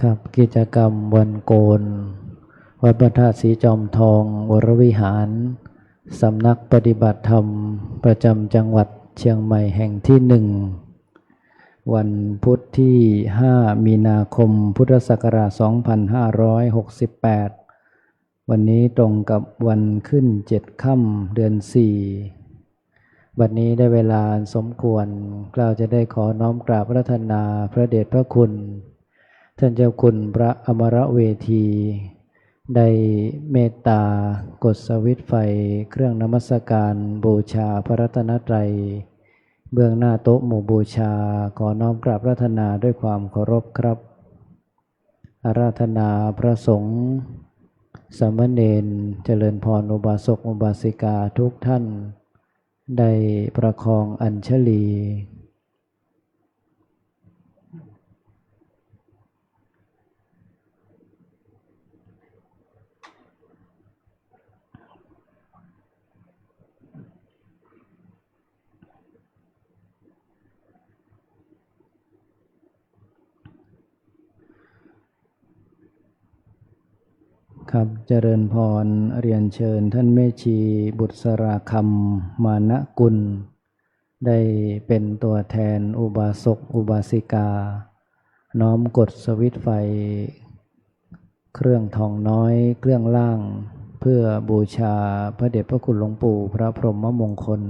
ครับกิจกรรมวันโกนวัดพระธาตุสีจอมทองวรวิหารสำนักปฏิบัติธรรมประจำจังหวัดเชียงใหม่แห่งที่หนึ่งวันพุธที่5มีนาคมพุทธศักราช2568วันนี้ตรงกับวันขึ้น7ค่ำเดือน4วันนี้ได้เวลาสมควรกล่าวจะได้ขอน้อมกราบพระรัตนาพระเดชพระคุณท่านเจ้าคุณพระอมรเวทีได้เมตตากดสวิตช์ไฟเครื่องนมัสการบูชาพระรัตนตรัยเบื้องหน้าโต๊ะหมู่บูชาขอน้อมกราบพระรัตนาด้วยความเคารพครับอาราธนาพระสงฆ์สามเณรเจริญพรอุบาสกอุบาสิกาทุกท่านได้ประคองอัญชลีครับเจริญพรเรียนเชิญท่านแม่ชีบุษราคำมานะกุลได้เป็นตัวแทนอุบาสกอุบาสิกาน้อมกดสวิตช์ไฟเครื่องทองน้อยเครื่องล่างเพื่อบูชาพระเดชพระคุณหลวงปู่พระพรหมมงคล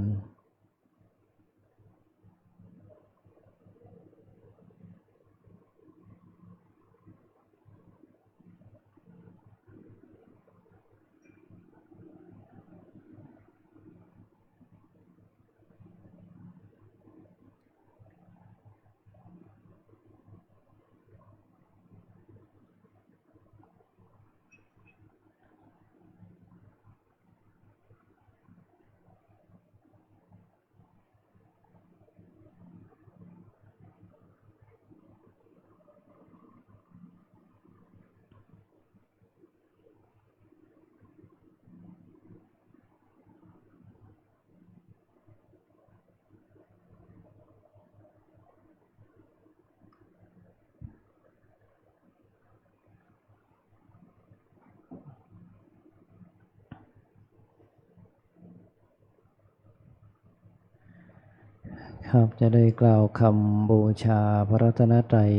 ครับจะได้กล่าวคำบูชาพระรัตนตรัย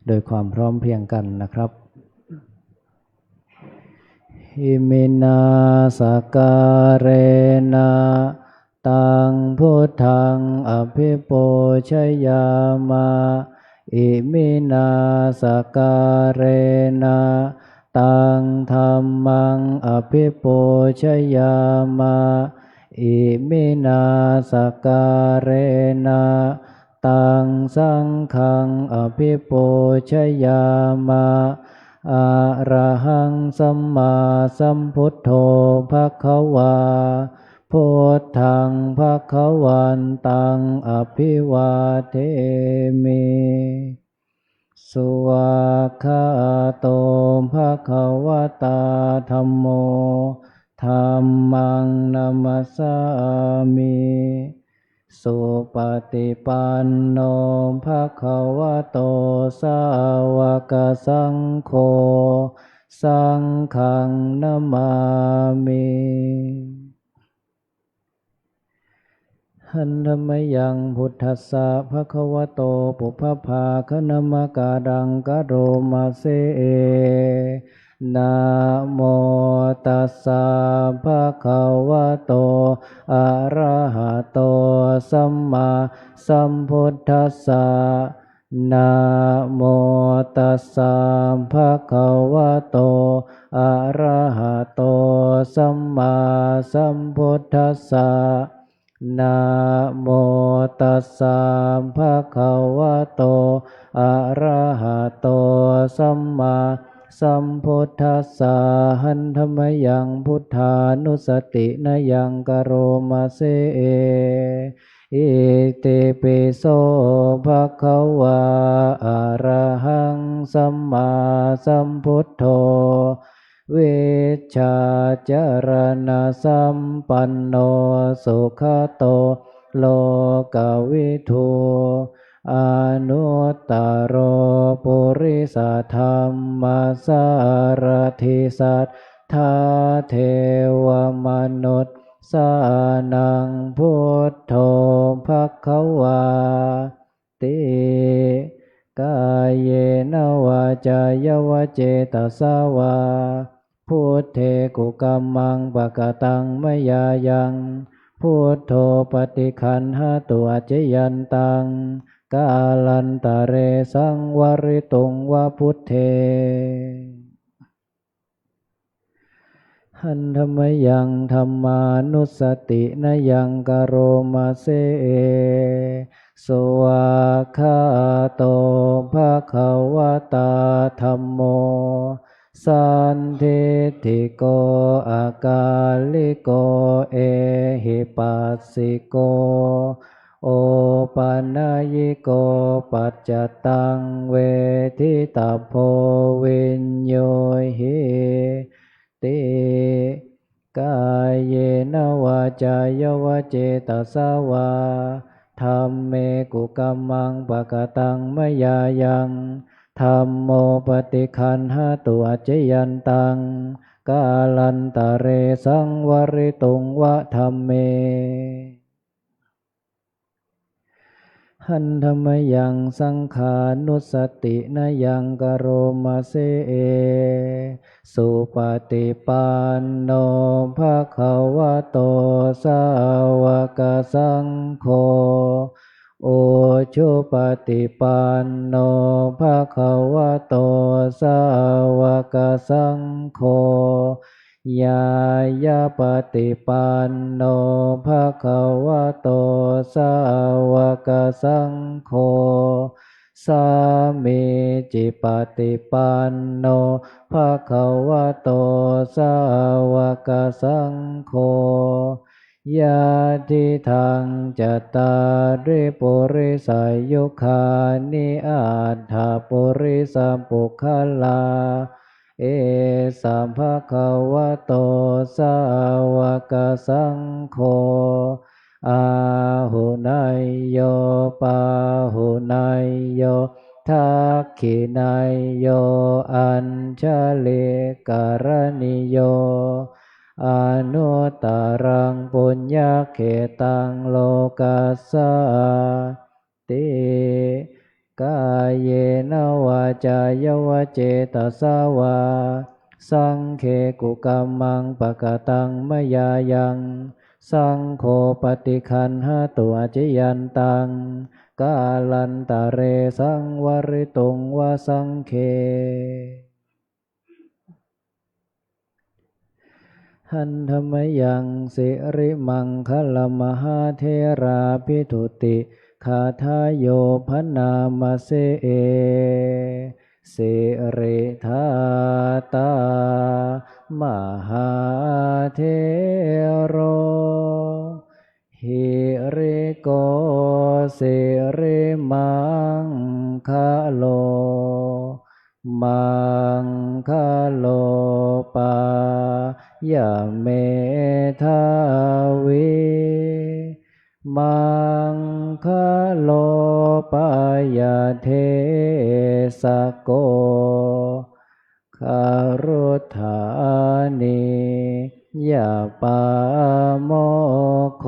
โดยความพร้อมเพรียงกันนะครับอิมินาสการเนะตังพุทธังอภิปูชยามะอิมินาสการเนะตังธัมมังอภิปูชยามะอิมินาสการเนะตังสังฆังอภิปูชยามะอะระหังสัมมาสัมพุทโธภควาพุทธังภควันตังอภิวาเทมิสุวากขาโตภควตาธัมโมธัมมังนัมมัสสามิสุปฏิปันโนภควโตสาวกสังโฆสังฆังนะมามิหันธรรมยังพุทธัสสะภควโตปุพพาคณมกาดังกะโรมาเซนะโมตัสสะภะคะวะโตอะระหะโตสัมมาสัมพุทธัสสะนะโมตัสสะภะคะวะโตอะระหะโตสัมมาสัมพุทธัสสะนะโมตัสสะภะคะวะโตอะระหะโตสัมมาสัมพุทธัสสะหันธรรมยังพุทธานุสตินะยังกโรมาเซอิติปิโสภะคะวะอะระหังสัมมาสัมพุทโธเวชชาจารณะสัมปันโนสุขโตโลกวิทู อนุตตโรปุริสธรรมสารถิสัทธาเทวมนุษย์สานังพุทโธภควาติกายเยนวาจายวเจตสาวาพุทเทกุกัมมังปะกตังมยายังพุทโธปฏิคันหาตัวเจยันตังกาลันตะเรสังวริตุงวะพุทเทหันธรรมยังธรรมานุสตินยังกโรมาเสสวาคาโตภะคะวะตาธัมโมสันทิฏฐิโกอากาลิโกเอหิปัสสิโกโอปัญญิโกปัจจตังเวทิตาโพวิญโยหิติกายเยนวาจายวเจตสาวาธัมเมกุกัมมังปะกตังมยายังธัมโมปฏิคันหาตัวเจยันตังกาลันตะเรสังวริตุงวะธัมเมหันธรรมยังสังขานุสตินยังกโรมาเสสุปฏิปันโนภะคะวะโตสาวกสังโฆโอชุปฏิปันโนภะคะวะโตสาวกสังโฆยายาปฏิปันโนภะคะวะโตสาวกสังโฆสามีจิปฏิปันโนภะคะวะโตสาวกสังโฆยาทิทังจัตตาริปุริสายุคานิอัตถปุริสัมปุคลาเอสัมภะคะวะโตสาวกสังโฆอาหุนายโยปาหุนายโยทักขินายโยอัญชลิกรณิโยอนุตตรังปุญญเขตังโลกัสสาติกายเยนวาจายวเจตสาวาสังเคกุกัมมังปะกตังมยายังสังโฆปฏิคันหาตัวเจยันตังกาลันตะเรสังวริตุงวะสังเคหันธรรมยังสิริมังคลมหาเทราภิทุติคาทายโยพนามาเสสิริธาตามหาเทโรหิริโกสิริมังคโลมังคโลปายาเมทาวิมังคโลปายาเทสโกคารุธานิยาปาโมโค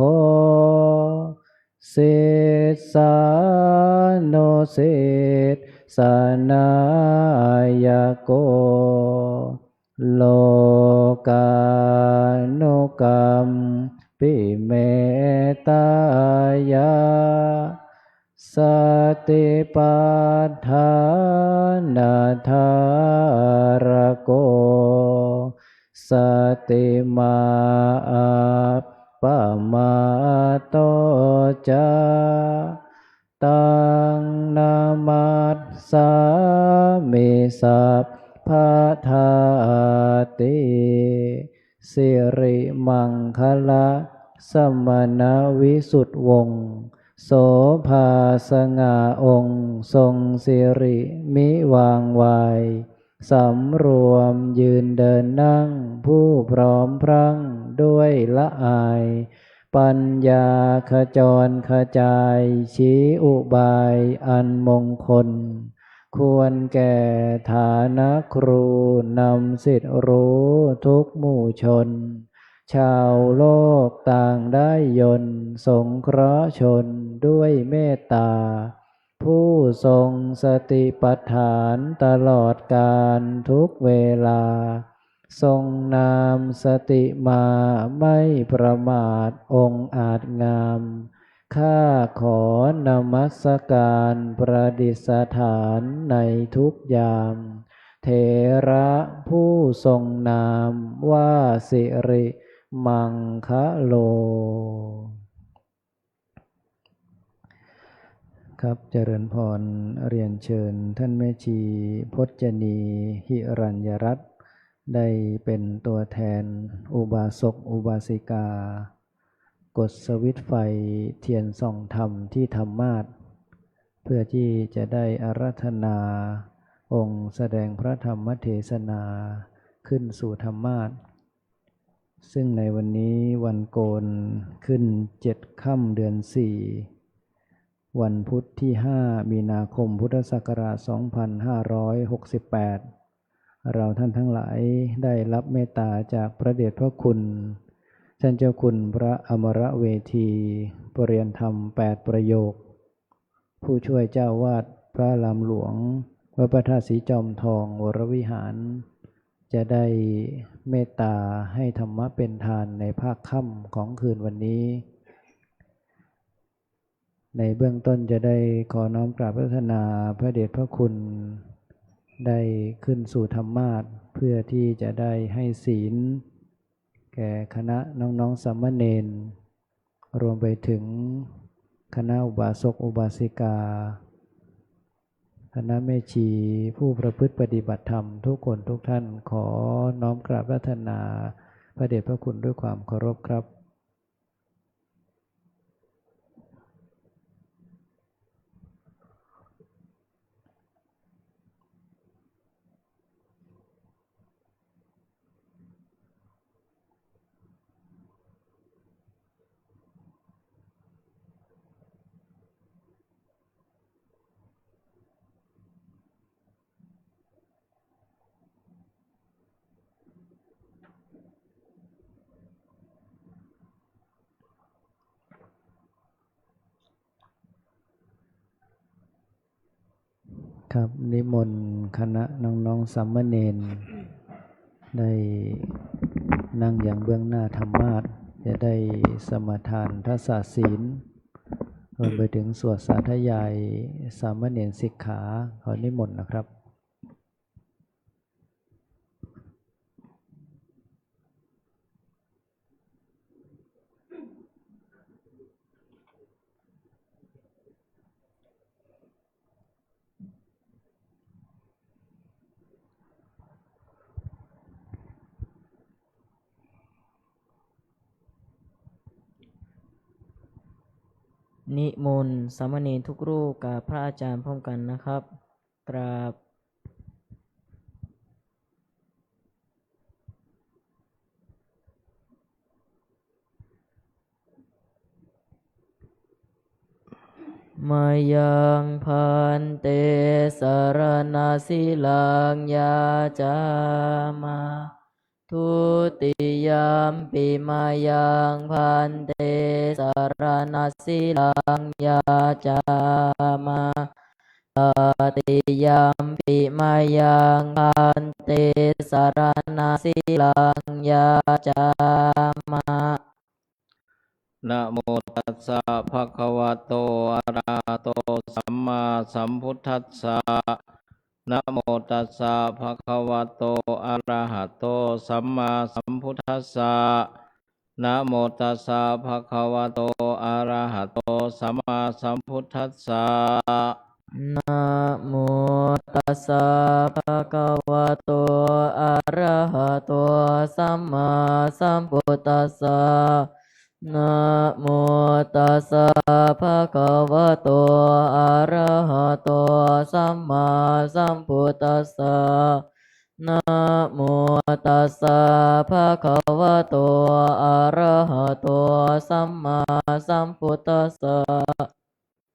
สิสาโนสิตสนายโกโลกานุกรรมปิเมตายาสติปัฏฐานาธารโกสติมาปะมาโตจาตังนามัสสามิสัพพะทาติสิริมังคละสมณวิสุทธวงศ์โสภาสง่าองค์ทรงสิริมิวางวายสำรวมยืนเดินนั่งผู้พร้อมพรั่งด้วยละอาย ปัญญาขจรขจายชี้อุบายอันมงคลควรแก่ฐานะครูนำสิทธิรู้ทุกหมู่ชนชาวโลกต่างได้ยนต์สงเคราะห์ชนด้วยเมตตาผู้ทรงสติปัฏฐานตลอดกาลทุกเวลาทรงนามสติมาไม่ประมาทองค์อาจงามข้าขอนมัสการประดิษฐานในทุกยามเถระผู้ทรงนามว่าสิริมังคะโลครับเจริญพรเรียนเชิญท่านแม่ชีพจนีหิรัญยรัตน์ได้เป็นตัวแทนอุบาสกอุบาสิกากดสวิตช์ไฟเทียนส่องธรรมที่ธรรมาสน์เพื่อที่จะได้อาราธนาองค์แสดงพระธรรมเทศนาขึ้นสู่ธรรมาสน์ซึ่งในวันนี้วันโกนขึ้น7 ค่ำเดือน 4วันพุธที่5 มีนาคมพุทธศักราช 2568เราท่านทั้งหลายได้รับเมตตาจากพระเดชพระคุณท่านเจ้าคุณพระอมรเวทีปริยนธรรม8ประโยคผู้ช่วยเจ้าวาดพระลำหลวงวัดพระธาตุสีจอมทองวรวิหารจะได้เมตตาให้ธรรมะเป็นทานในภาคค่ำของคืนวันนี้ในเบื้องต้นจะได้ขอน้อมกราบพระนาพระเดชพระคุณได้ขึ้นสู่ธรรมาสน์เพื่อที่จะได้ให้ศีลแก่คณะน้องๆสามเณรรวมไปถึงคณะอุบาสกอุบาสิกาคณะแม่ชีผู้ประพฤติปฏิบัติธรรมทุกคนทุกท่านขอน้อมกราบพระนาพระเดชพระคุณด้วยความเคารพครับครับนิมนต์คณะน้องๆสามเณรได้นั่งอย่างเบื้องหน้าธรรมาสน์จะได้สมาทานทัสสศีลรวมไปถึงสวดสาธยายสามเณรสิกขาขอนิมนต์นะครับนิมนต์สามเณรทุกรูปกับพระอาจารย์พร้อมกันนะครับกราบมายังพันเตสรณสิลังยาจามาทุติยามปิมายังพันเตสรณสิลังยาจามาตติยามปิมายังพันเตสรณสิลังยาจามานะโมตัสสะภะคะวะโตอะระหะโตสัมมาสัมพุทธัสสะนะโมตัสสะภะคะวะโตอะระหะโตสัมมาสัมพุทธัสสะนะโมตัสสะภะคะวะโตอะระหะโตสัมมาสัมพุทธัสสะนะโมตัสสะภะคะวะโตอะระหะโตสัมมาสัมพุทธัสสะนะโมตัสสะภะคะวะโตอะระหะโตสัมมาสัมพุทธัสสะ นะโมตัสสะภะคะวะโตอะระหะโตสัมมาสัมพุทธัสสะ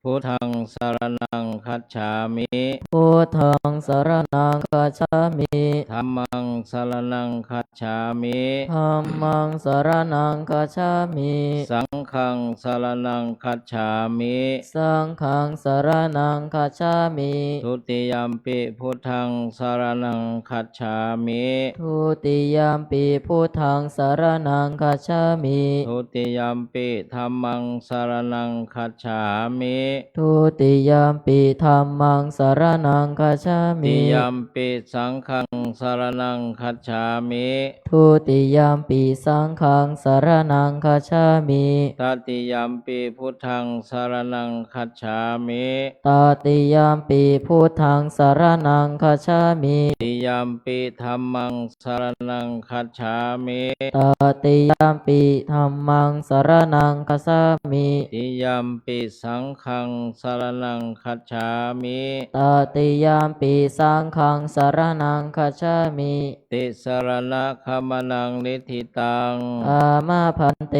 พุทธังสรณังคัจฉามิ พุทธังสรณังคัจฉามิธัมมังสรณังคัจฉามิ ธัมมังสรณังคัจฉามิ สังฆังสรณังคัจฉามิ สังฆังสรณังคัจฉามิ ทุติยัมปิพุทธังสรณังคัจฉามิ ทุติยามปีพุทธังสรณังคัจฉามิ ทุติยัมปิธัมมังสรณังคัจฉามิ ทุติยามปีธัมมังสรณังคัจฉามิ ติยัมปิสังฆังสรณังคัจฉามิ ทุติยามปีสังฆังสรณังคัจฉามิ ตติยัมปิพุทธังสรณังคัจฉามิ ตติยามปีพุทธังสรณังคัจฉามิ ติยัมปิธัมมังสรณังคัจฉามิ ตติยามปีธัมมังสรณังคัจฉามิ ติยัมปิสังฆังสรณังคัจฉามิ ตติยามปีสังฆังสรณังคัจฉามิ ติสรณะขมนังนิธิตัง อามาพันเต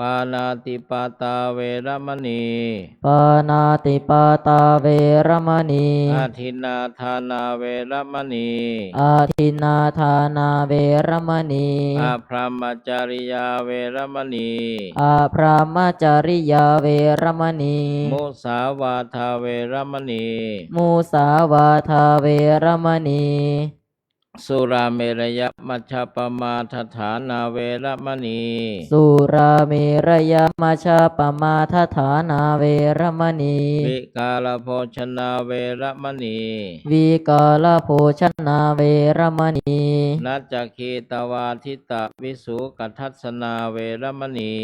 ปานาติปาตาเวรมณี ปานาติปาตาเวรมณี อาทินนาทานาเวรมณี อาทินนาทานาเวรมณี อาพรหมจาริยาเวรมณี อาพรหมจาริยาเวรมณี มุสาวาทาเวรมณี มุสาวาทาเวรมณี สุราเมรยมัชฌปมาทฐานาเวรมณี สุราเมรยมัชฌปมาทฐานาเวรมณี วิกาลโภชนาเวรมณี วิกาลโภชนาเวรมณี นัจจคีตวาทิตะวิสุกัทัสนาเวรมณี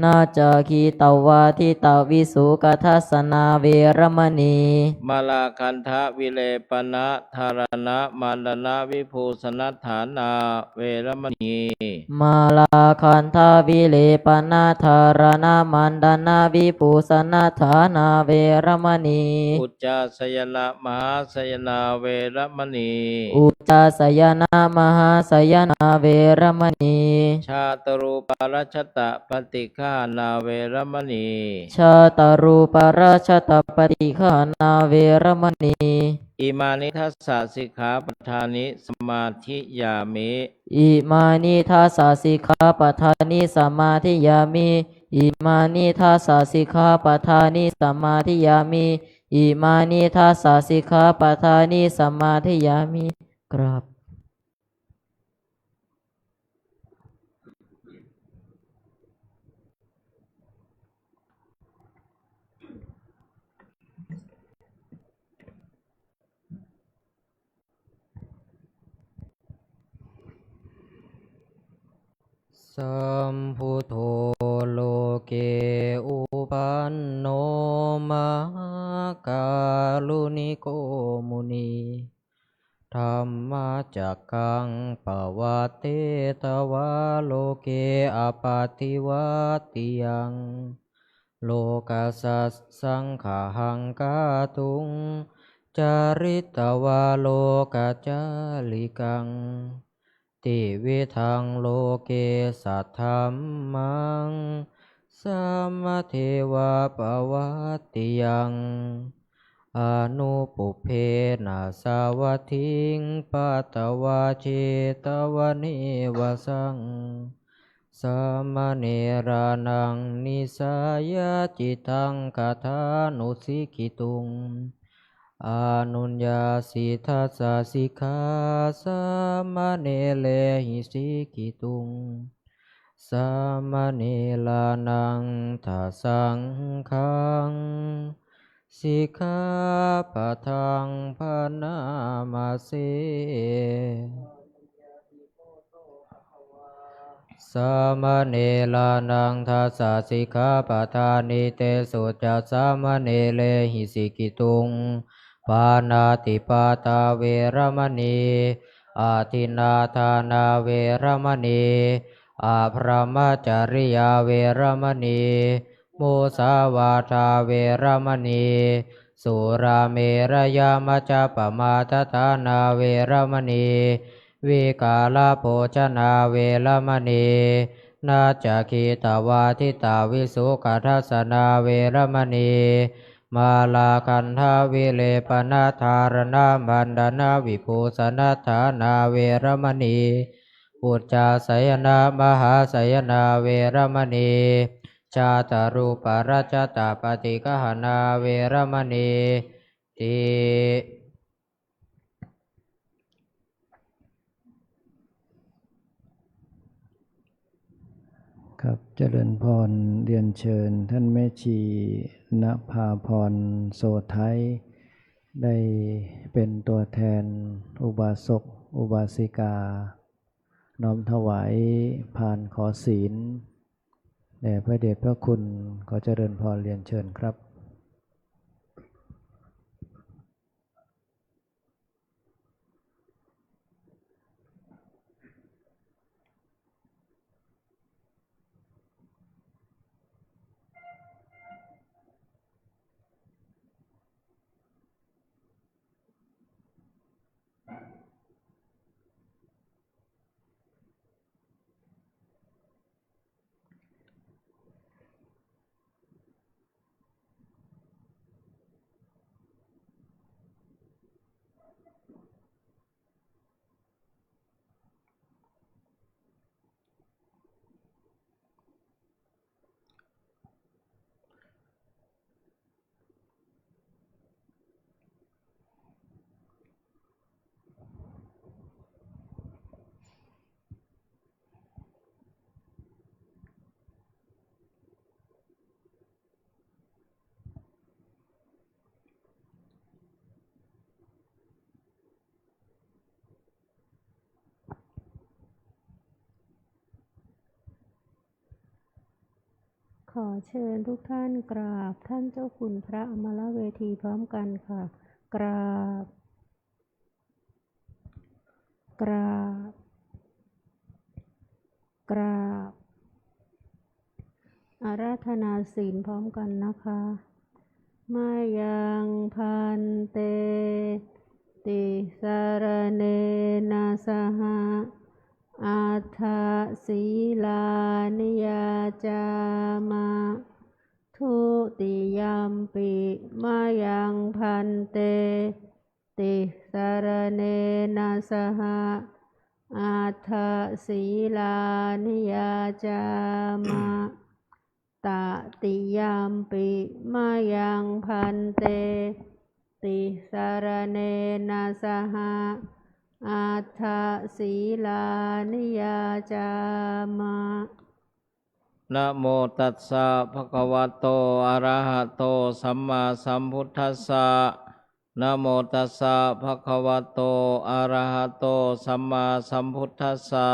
นาจาคีตวาทิตาวิสุกัทัสนาเวรมณี มาลาคันทะวิเลปนะธารณะมันดนะวิภูสนัฏฐานาเวรมณี มาลาคันทาวิเลปนาธารณามันดานาวิภูสนาฐานาเวรมณี อุจจาสยนะมหาสยนาเวรมณี อุจจาสยนามหาสยนาเวรมณี ชาตรูปารัชตะปฏิฆานาเวรมณี ชาตารูปราชตปฏิฆานาเวรมณี อิมานิทัสสะสิกขาปทานิสมาธิยามิ อิมานิทัสสะสิกขาปทานิสมาธิยามิอิมานิทัสสะสิกขาปทานิสมาธิยามิอิมานิทัสสะสิกขาปทานิสมาธิยามิกราบสัมพุทโธโลเกอุปันโนมหาการุณิโกมุนีธัมมาจักขังปวัตเตตวะโลเกอปาติวัตติยังโลกัสสะสังขาหังกาตุงจาริตวะโลกัจจาลิกังติวิทังโลเกสัทธัมมังสัมมาเทวะปวัตติยังอนุปุเพนะสาวัตถิงปัตตวาเจตวเนวสังสัมมาเนรานังนิสายาจิตังคาทานุสิกิตุงอานุญญาสิทัสสะสิกขาสัมมาเนเลหิสิกิตุงสัมมาเนลานังทัสสังฆังสิกขาปะทังปะนามาเสสัมมาเนลานังทัสสะสิกขาปะทานิเตสุจัสสัมมาเนเลหิสิกิตุงปานาติปาตาเวรมณีอาทินนาทานาเวรมณีอาพรหมจาริยาเวรมณี มุสาวาทาเวรมณีสุราเมรยามัจจปมาทฐานาเวรมณีวิกาลโภชนาเวรมณีนาจักขีตวาทิตาวิสุขทัสสนาเวรมณีมาลาคันธาวิเลปนาธารณาบันดานาวิภูสนัฏฐานาเวรมณีปุจจาสยนามหาสยนาเวรมณีชาตารูปราชตาปฏิกหนาเวรมณีติ ครับเจริญพรเรียนเชิญท่านแม่ชีณภาพรโสไทยได้เป็นตัวแทนอุบาสกอุบาสิกาน้อมถวายพานขอศีลแด่พระเดชพระคุณขอเจริญพรเรียนเชิญครับขอเชิญทุกท่านกราบท่านเจ้าคุณพระอมรเวทีพร้อมกันค่ะ กราบ กราบ กราบ อาราธนาศีลพร้อมกันนะคะมายังพันเต ติสารเนนะสหะอัฏฐศีลานิยาจามะทุติยัมปิมายังพันเต ติสารเนนะสหะอัฏฐศีลานิยาจามะตติยัมปิมายังพันเต ติสารเนนะสหะอัฏฐศีลานิยาจามะ นะโมตัสสะภะคะวะโตอะระหะโตสัมมาสัมพุทธัสสะนะโมตัสสะภะคะวะโตอะระหะโตสัมมาสัมพุทธัสสะ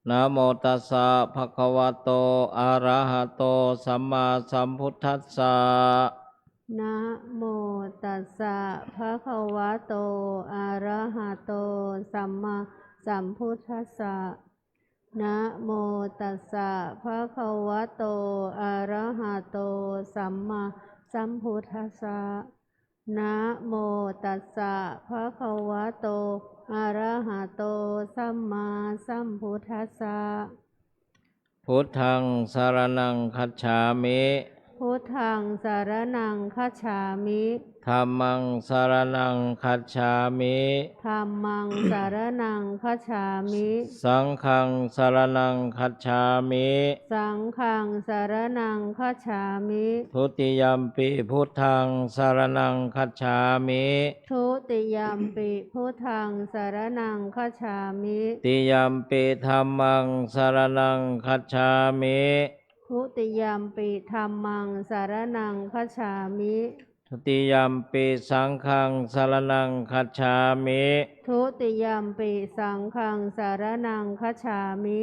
นะโมตัสสะภะคะวะโตอะระหะโตสัมมาสัมพุทธัสสะนะโมตัสสะภะคะวะโตอะระหะโตสัมมาสัมพุทธัสสะนะโมตัสสะภะคะวะโตอะระหะโตสัมมาสัมพุทธัสสะนะโมตัสสะภะคะวะโตอะระหะโตสัมมาสัมพุทธัสสะ พุทธังสรณังคัจฉามิ พุทธังสารนังคัจฉามิ ธัมมังสรณังคัจฉามิ ธัมมังสารนังคัจฉามิ สังฆังสรณังคัจฉามิ สังฆังสารนังคัจฉามิ ทุติยัมปิพุทธังสรณังคัจฉามิ ทุติยัมปิพุทธังสารนังคัจฉามิ ติยัมปิธัมมังสรณังคัจฉามิ ทุติยัมปิธัมมังสารนังคัจฉามิ ทุติยัมปิสังฆังสรณังคัจฉามิ ทุติยัมปิสังฆังสารนังคัจฉามิ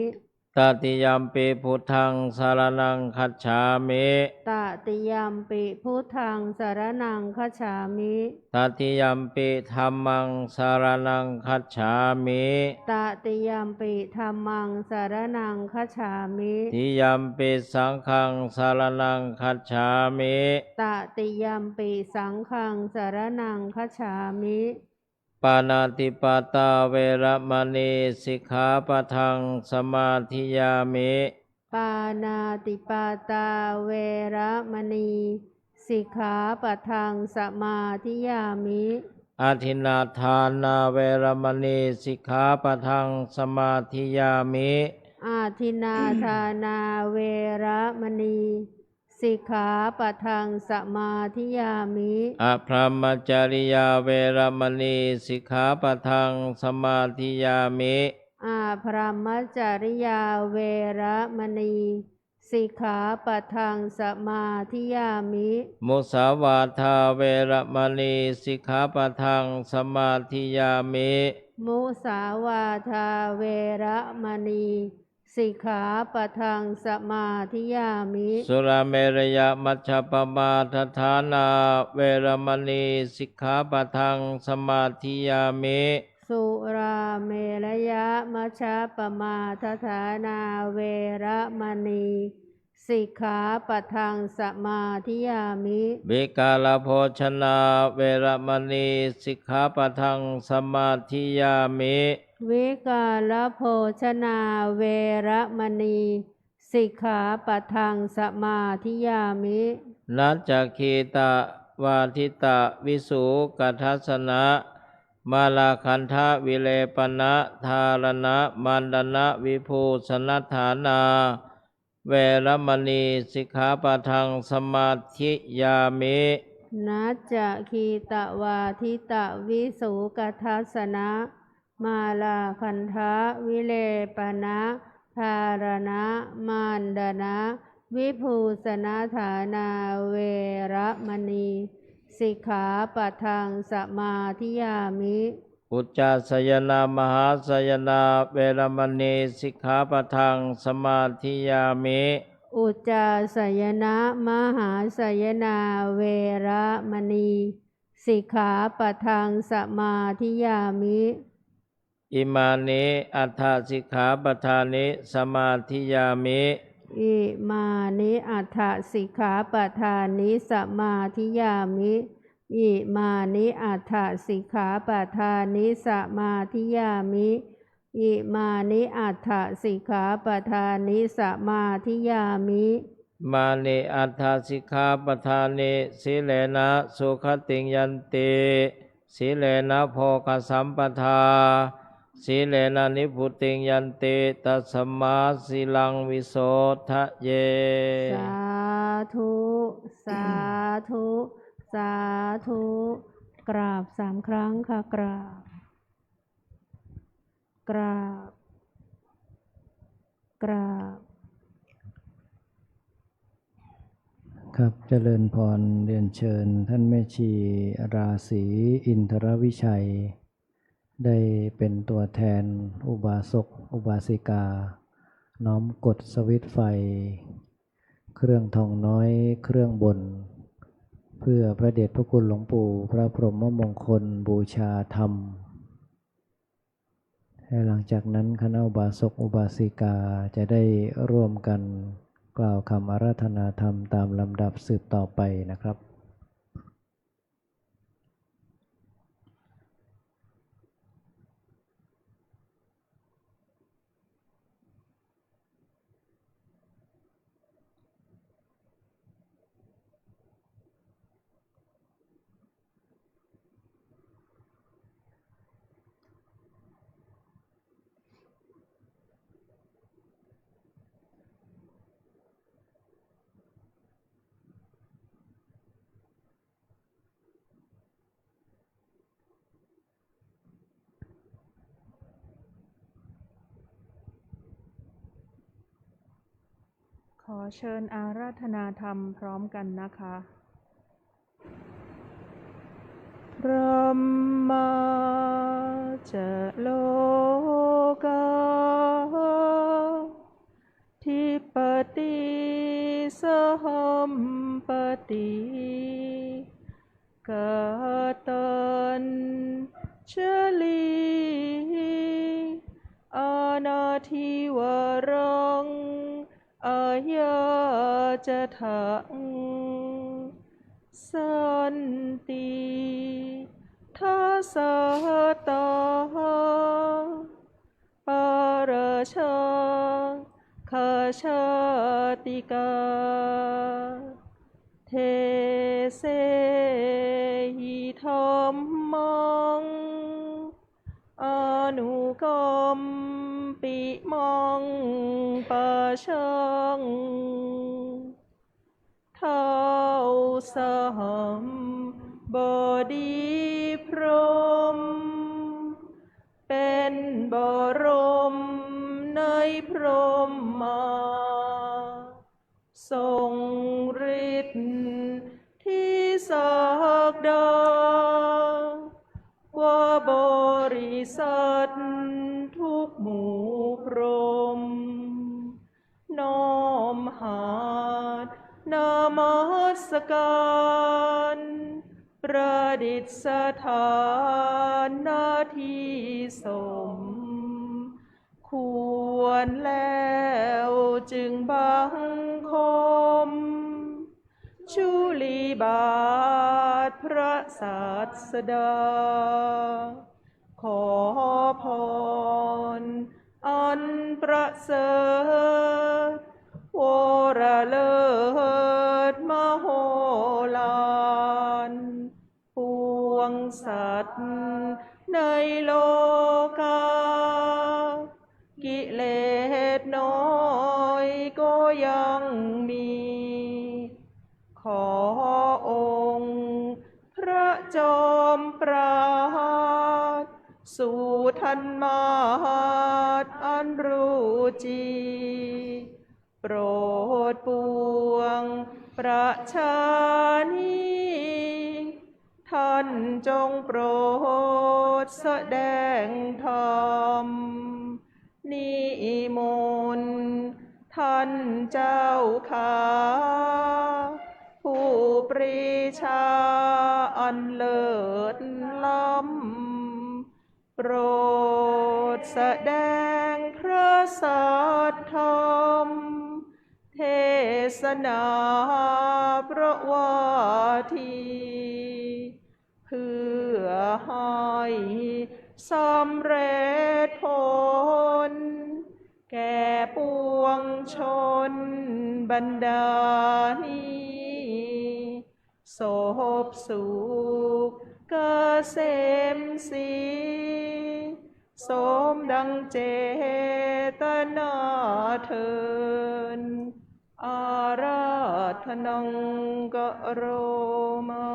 ตติยัมปิพุทธังสารนังคัจฉามิ ตติยัมปิพุทธังสรณังคัจฉามิ ตติยัมปิธัมมังสารนังคัจฉามิ ตติยัมปิธัมมังสรณังคัจฉามิ ติยัมปิสังฆังสารนังคัจฉามิ ตติยัมปิสังฆังสรณังคัจฉามิ ปานาติปาตาเวระมณีสิกขาปะทังสมาธิยามิ ปานาติปาตาเวระมณีสิกขาปะทังสมาธิยามิ อาทินนาทานาเวระมณีสิกขาปะทังสมาธิยามิ อาทินาทานาเวระมณีสิกขาปะทังสมาธิยามิ อภรหมจริยาเวระมณีสิกขาปะทังสมาธิยามิ อาพรหมจริยาเวระมณีสิกขาปะทังสมาธิยามิ มุสาวาทาเวระมณีสิกขาปะทังสมาธิยามิ มุสาวาทาเวระมณีสิกขาปะทังสมาธิยามิ สุราเมรยมัชฌปมาทฐานาเวระมณีสิกขาปะทังสมาธิยามิ สุราเมรยมัชฌะปมาทฐานาเวระมณีสิกขาปะทังสมาธิยามิ วิกาลโภชนาเวระมณีสิกขาปะทังสมาธิยามิ วิกาลโภชนาเวระมณีสิกขาปะทังสมาธิยามิ นัจจคีตะวาทิตะวิสุกัทัสสนะมาลาคันทะวิเลปนะธารณะมันดนะวิภูสนัฏฐานาเวรมณีสิกขาปะทังสมาธิยามิ นัจจะคีตะวาทิตะวิสุกัทัสสนะมาลาคันทะวิเลปนะธารณะมานดนะวิภูสนาฐานาเวระมณีสิกขาปะทังสมาธิยามิ อุจจาสยนามหาสยนาเวรมณีสิกขาปะทังสมาธิยามิ อุจจาสยนะมหาสยนาเวระมณีสิกขาปะทังสมาธิยามิ อิมานิอัฏฐสิกขาปทานิสมาธิยามิ อิมานิอัฏฐสิกขาปทานิสมาธิยามิอิมานิอัฏฐสิกขาปทานิสมาธิยามิอิมานิอัฏฐสิกขาปทานิสมาธิยามิ มานิอัฏฐสิกขาปทานิสิเลนะสุขติงยันติสิเลนะโภคสัมปทาสิเลนะนิพพุติงยันติตัสมาสิลังวิโสทะเย สาธุสาธุสาธุกราบ3 ครั้งค่ะกราบกราบกราบ ครับเจริญพรเรียนเชิญท่านแม่ชีราศีอินทรวิชัย ได้เป็นตัวแทนอุบาสกอุบาสิกา น้อมกดสวิตช์ไฟ เครื่องทองน้อยเครื่องบน เพื่อพระเดชพระคุณหลวงปู่พระพรหมมงคลบูชาธรรมและหลังจากนั้นคณะอุบาสกอุบาสิกาจะได้ร่วมกันกล่าวคำอาราธนาธรรมตามลำดับสืบต่อไปนะครับ ขอเชิญอาราธนาธรรมพร้อมกันนะคะพระมาจะโลกา หัมปติกตัญชลีอานาทิวรังอายาจทังสันติทัสสะตาปาราชาคาชาติกาเทเสหิธัมมังอนุกัมปิมังปะชังเท้าสหัมบดีพรหมเป็นบรมในพรหมาทรงฤทธิ์ที่ศักดากว่าบริษัททุกหมู่พรหมน้อมหาดนามัสการประดิษฐานหน้าที่สมควรแล้วจึงบังคมชุลีบาทพระศาสดาขอพรอันประเสริฐวรเลิศมโหฬารปวงสัตว์ในโลกากิเลสน้อยก็ยังมีขอองค์พระจอมปราดสู่ทันมาศอันรู้จีโปรดปวงประชานีท่านจงโปรดแสดงธรรมนิมนต์ท่านเจ้าข้าผู้ปรีชาอันเลิศล้ำโปรดแสดงพระสัทธรรมเทศนาพระวาทีเพื่อให้สำเร็จผลแก่ปวงชนบรรดานี้ศพสุขเกษมสีสมดังเจตนาเทินอาราธนังกโรมา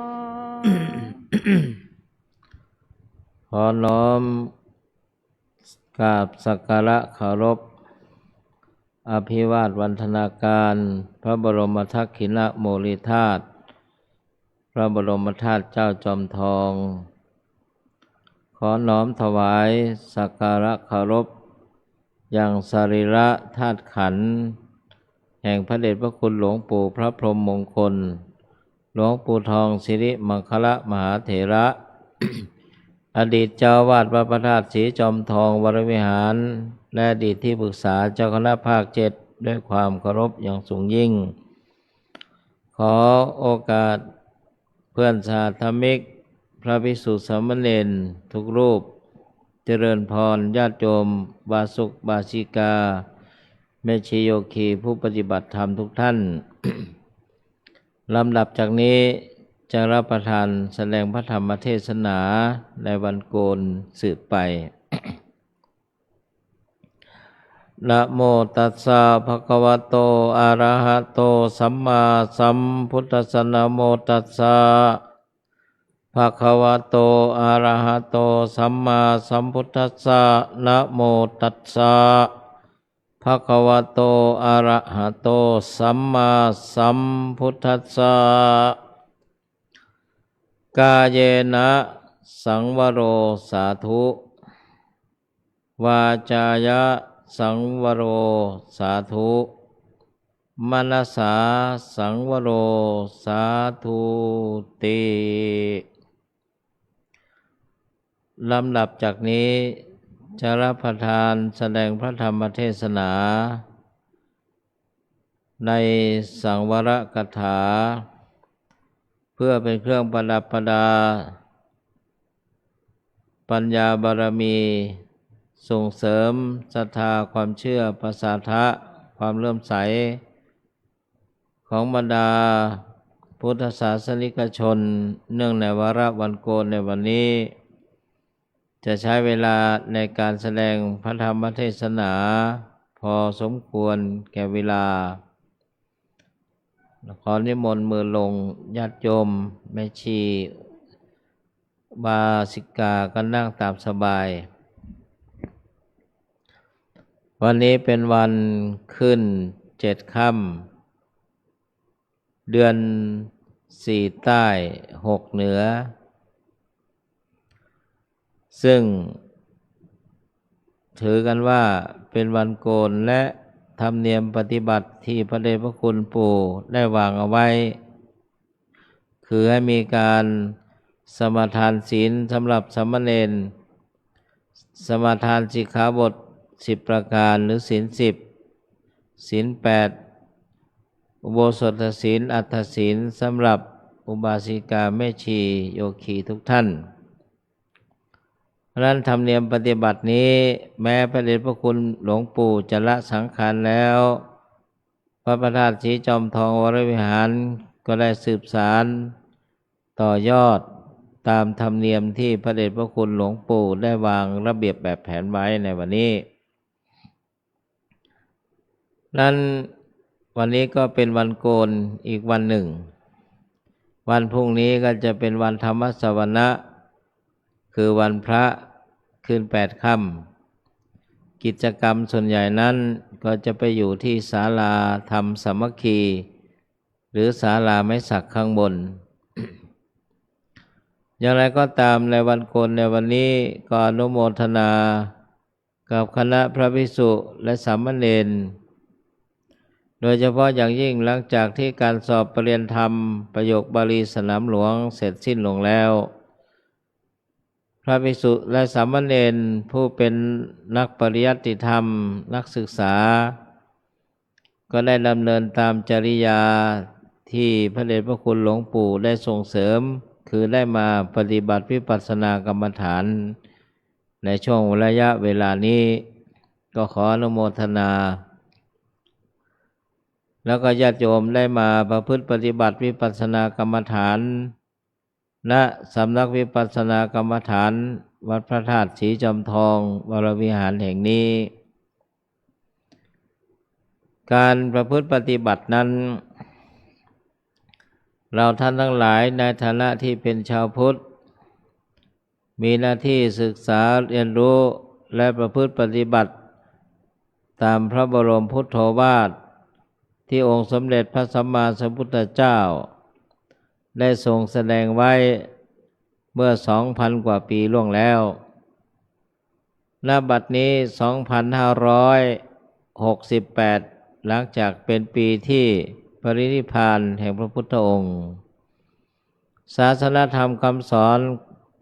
ขอน้อมกราบสักการะเคารพอภิวาทวันธนาการพระบรมทักขิณโมลีธาตุพระบรมธาตุเจ้าจอมทองขอน้อมถวายสักการะเคารพอย่างสรีระธาตุขันธ์แห่งพระเดชพระคุณหลวงปู่พระพรหมมงคลหลวงปู่ทองสิริมังคละมหาเถระ อดีตเจ้าวาดวัดพระธาตุศรีจอมทองวรวิหารและอดีตที่ปรึกษาเจ้าคณะภาค7ด้วยความเคารพอย่างสูงยิ่งขอโอกาสเพื่อนสาธมิกพระภิกษุสามเณรทุกรูปเจริญพรญาติโยมบาสุกบาสิกาแม่ชีโยคีผู้ปฏิบัติธรรมทุกท่าน ลำดับจากนี้จะรับประทานแสดงพระธรรมเทศนาในวันโกนสืบไป นะโมตัสสะภะคะวะโตอะระหะโตสัมมาสัมพุทธัสสะนะโมตัสสะภะคะวะโตอะระหะโตสัมมาสัมพุทธัสสะนะโมตัสสะภะคะวะโตอะระหะโตสัมมาสัมพุทธัสสะกาเยนะสังวโรสาธุวาจายะสังวโรสาธุ มนัสสาสังวโรสาธุติลำดับจากนี้จะรับประทานแสดงพระธรรมเทศนาในสังวรกถาเพื่อเป็นเครื่องประดับประดาปัญญาบารมีส่งเสริมศรัทธาความเชื่อประสาทะความเลื่อมใสของบรรดาพุทธศาสนิกชนเนื่องในวาระวันโกนในวันนี้จะใช้เวลาในการแสดงพระธรรมเทศนาพอสมควรแก่เวลาขอนิมนต์มือลงญาติโยมแม่ชีบาสิกาก็นั่งตามสบายวันนี้เป็นวันขึ้น7 ค่ำเดือน4ใต้6เหนือซึ่งถือกันว่าเป็นวันโกนและธรรมเนียมปฏิบัติที่พระเดชพระคุณปู่ได้วางเอาไว้คือให้มีการสมาทานศีลสำหรับสามเณรสมาทานสิกขาบท10 ประการหรือศีล10ศีล8อุโบสถศีลอัตถศีลสำหรับอุบาสิกาแม่ชีโยคีทุกท่านเพราะฉะนั้นธรรมเนียมปฏิบัตินี้แม้พระเดชพระคุณหลวงปู่จะละสังขารแล้วพระประธานศรีจอมทองวรวิหารก็ได้สืบสานต่อยอดตามธรรมเนียมที่พระเดชพระคุณหลวงปู่ได้วางระเบียบแบบแผนไว้ในวันนี้นั้นวันนี้ก็เป็นวันโกนอีกวันหนึ่งวันพรุ่งนี้ก็จะเป็นวันธรรมสวนะคือวันพระคืน8 ค่ำกิจกรรมส่วนใหญ่นั้นก็จะไปอยู่ที่ศาลาธรรมสามัคคีหรือศาลาไม้สักข้างบน อย่างไรก็ตามในวันโกนในวันนี้ก็อนุโมทนากับคณะพระภิกษุและสามเณรโดยเฉพาะอย่างยิ่งหลังจากที่การสอบปรริญญาธรรมประโยคบาลีสนามหลวงเสร็จสิ้นลงแล้วพระภิกษุและสามเณรผู้เป็นนักปริยัติธรรมนักศึกษาก็ได้ดำเนินตามจริยาที่พระเดชพระคุณหลวงปู่ได้ส่งเสริมคือได้มาปฏิบัติวิปัสสนากรรมฐานในช่วงระยะเวลานี้ก็ขออนุโมทนาแล้วก็ญาติโยมได้มาประพฤติปฏิบัติวิปัสสนากรรมฐานณสำนักวิปัสสนากรรมฐานวัดพระธาตุศรีจอมทองวรวิหารแห่งนี้การประพฤติปฏิบัตินั้นเราท่านทั้งหลายในฐานะที่เป็นชาวพุทธมีหน้าที่ศึกษาเรียนรู้และประพฤติปฏิบัติตามพระบรมพุทโธวาทที่องค์สมเด็จพระสัมมาสัมพุทธเจ้าได้ทรงแสดงไว้เมื่อ 2,000 กว่าปีล่วงแล้วณ บัดนี้ 2568 หลังจากเป็นปีที่ปรินิพพานแห่งพระพุทธองค์ศาสนธรรมคำสอน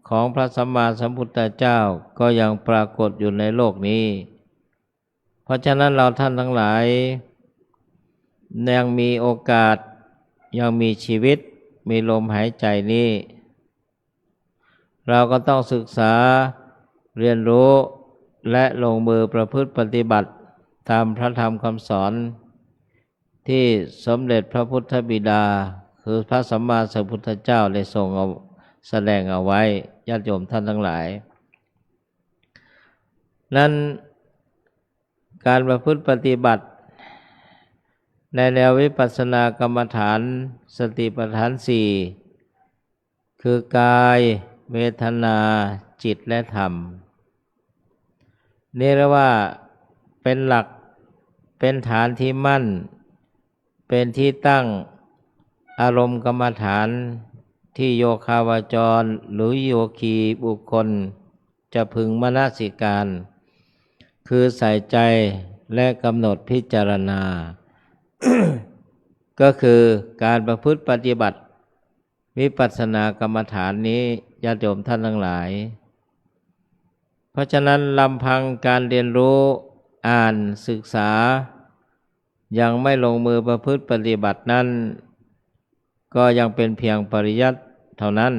ของพระสัมมาสัมพุทธเจ้าก็ยังปรากฏอยู่ในโลกนี้เพราะฉะนั้นเราท่านทั้งหลายยังมีโอกาสยังมีชีวิตมีลมหายใจนี้เราก็ต้องศึกษาเรียนรู้และลงมือประพฤติปฏิบัติตามพระธรรมคำสอนที่สมเด็จพระพุทธบิดาคือพระสัมมาสัมพุทธเจ้าได้ทรงแสดงเอาไว้ญาติโยมท่านทั้งหลายนั้นการประพฤติปฏิบัติในแนววิปัสสนากรรมฐานสติปัฏฐาน4คือกายเวทนาจิตและธรรมนี่เรียกว่าเป็นหลักเป็นฐานที่มั่นเป็นที่ตั้งอารมณ์กรรมฐานที่โยคาวาจรหรือโยคีบุคคลจะพึงมนสิการคือใส่ใจและกำหนดพิจารณา ก็คือการประพฤติปฏิบัติวิปัสสนากรรมฐานนี้ญาติโยมท่านทั้งหลายเพราะฉะนั้นลำพังการเรียนรู้อ่านศึกษายังไม่ลงมือประพฤติปฏิบัตินั้นก็ยังเป็นเพียงปริยัติเท่านั้น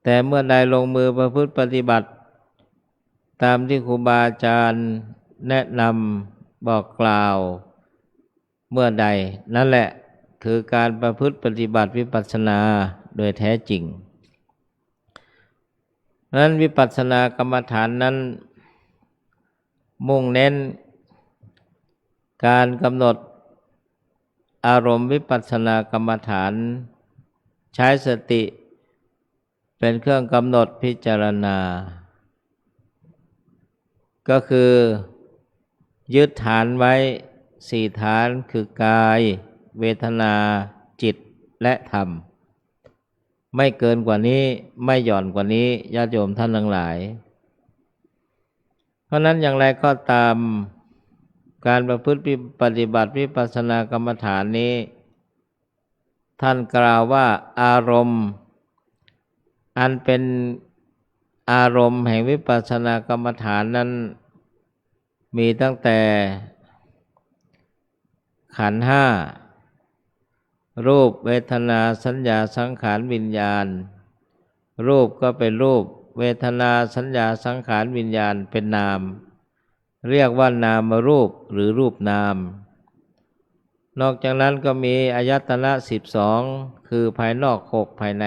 แต่เมื่อใดลงมือประพฤติปฏิบัติตามที่ครูบาอาจารย์แนะนำบอกกล่าวเมื่อใดนั่นแหละคือการประพฤติปฏิบัติวิปัสสนาโดยแท้จริงนั้นวิปัสสนากรรมฐานนั้นมุ่งเน้นการกำหนดอารมณ์วิปัสสนากรรมฐานใช้สติเป็นเครื่องกำหนดพิจารณาก็คือยึดฐานไว้สี่ฐานคือกายเวทนาจิตและธรรมไม่เกินกว่านี้ไม่หย่อนกว่านี้ญาติโยมท่านทั้งหลายเพราะนั้นอย่างไรก็ตามการประพฤติปฏิบัติวิปัสสนากรรมฐานนี้ท่านกล่าวว่าอารมณ์อันเป็นอารมณ์แห่งวิปัสสนากรรมฐานนั้นมีตั้งแต่ขันธ์ห้ารูปเวทนาสัญญาสังขารวิญญาณรูปก็เป็นรูปเวทนาสัญญาสังขารวิญญาณเป็นนามเรียกว่านามรูปหรือรูปนามนอกจากนั้นก็มีอายตนะ12คือภายนอก6ภายใน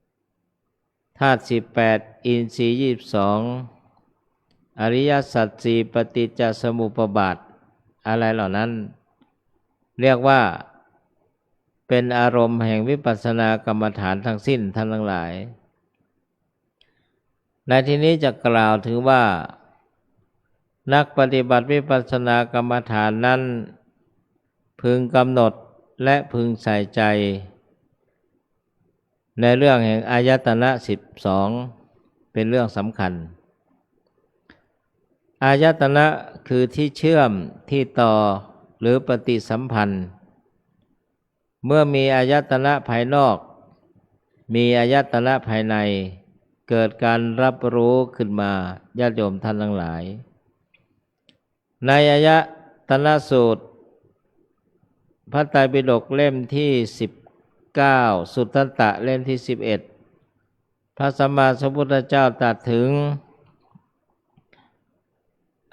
6ธาตุ18อินทรีย์22อริยสัจ4ปฏิจจสมุปบาทอะไรเหล่านั้นเรียกว่าเป็นอารมณ์แห่งวิปัสสนากรรมฐานทั้งสิ้นท่านทั้งหลายในที่นี้จะกล่าวถึงว่านักปฏิบัติวิปัสสนากรรมฐานนั้นพึงกำหนดและพึงใส่ใจในเรื่องแห่งอายตนะ12เป็นเรื่องสำคัญอายตนะคือที่เชื่อมที่ต่อหรือปฏิสัมพันธ์เมื่อมีอายตนะภายนอกมีอายตนะภายในเกิดการรับรู้ขึ้นมาญาติโยมท่านทั้งหลายในอายตนะสูตรพระไตรปิฎกเล่มที่19สุตตันตะเล่มที่11พระสัมมาสัมพุทธเจ้าตรัสถึง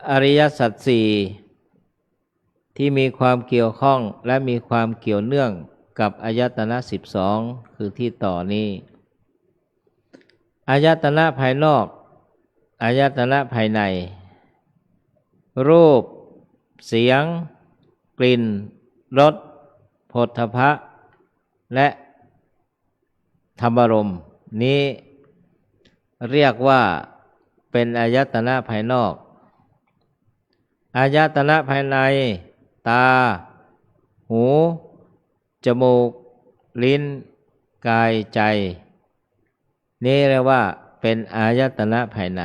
อริยสัจสี่ที่มีความเกี่ยวข้องและมีความเกี่ยวเนื่องกับอายตนะ12คือที่ต่อนี้อายตนะภายนอกอายตนะภายในรูปเสียงกลิ่นรสโผฏฐัพพะและธรรมารมณ์นี้เรียกว่าเป็นอายตนะภายนอกอายตนะภายในตาหูจมูกลิ้นกายใจนี่เรียกว่าเป็นอายตนะภายใน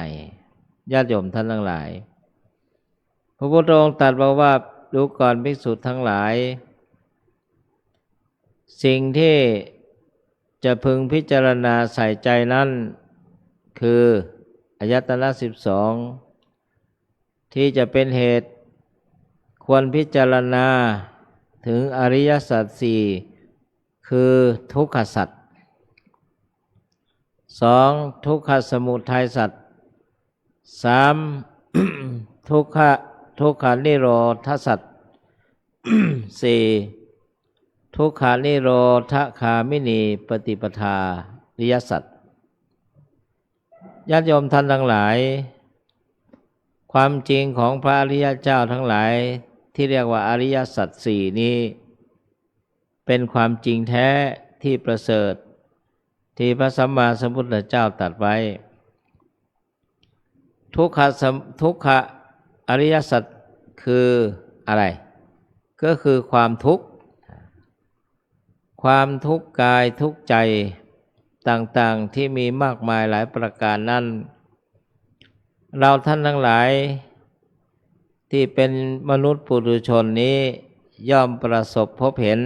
ญาติโยมท่านทั้งหลายพระพุทธองค์ตรัสบอกว่าดูก่อนภิกษุทั้งหลายสิ่งที่จะพึงพิจารณาใส่ใจนั้นคืออายตนะ12ที่จะเป็นเหตุควรพิจารณาถึงอริยสัจสี่คือทุกขสัจ2ทุกขสมุทัยสัจ3ทุกขานิโรธสัจ4ทุกขานิโรธคามินีปฏิปทาริยสัจญาติโยมท่านทั้งหลายความจริงของพระอริยเจ้าทั้งหลายที่เรียกว่าอริยสัจสี่นี้เป็นความจริงแท้ที่ประเสริฐที่พระสัมมาสัมพุทธเจ้าตรัสไว้ทุกขะอริยสัจคืออะไรก็คือความทุกข์กายทุกข์ใจต่างๆที่มีมากมายหลายประการนั้นเราท่านทั้งหลายที่เป็นมนุษย์ปุถุชนนี้ ย่อมประสบพบเห็น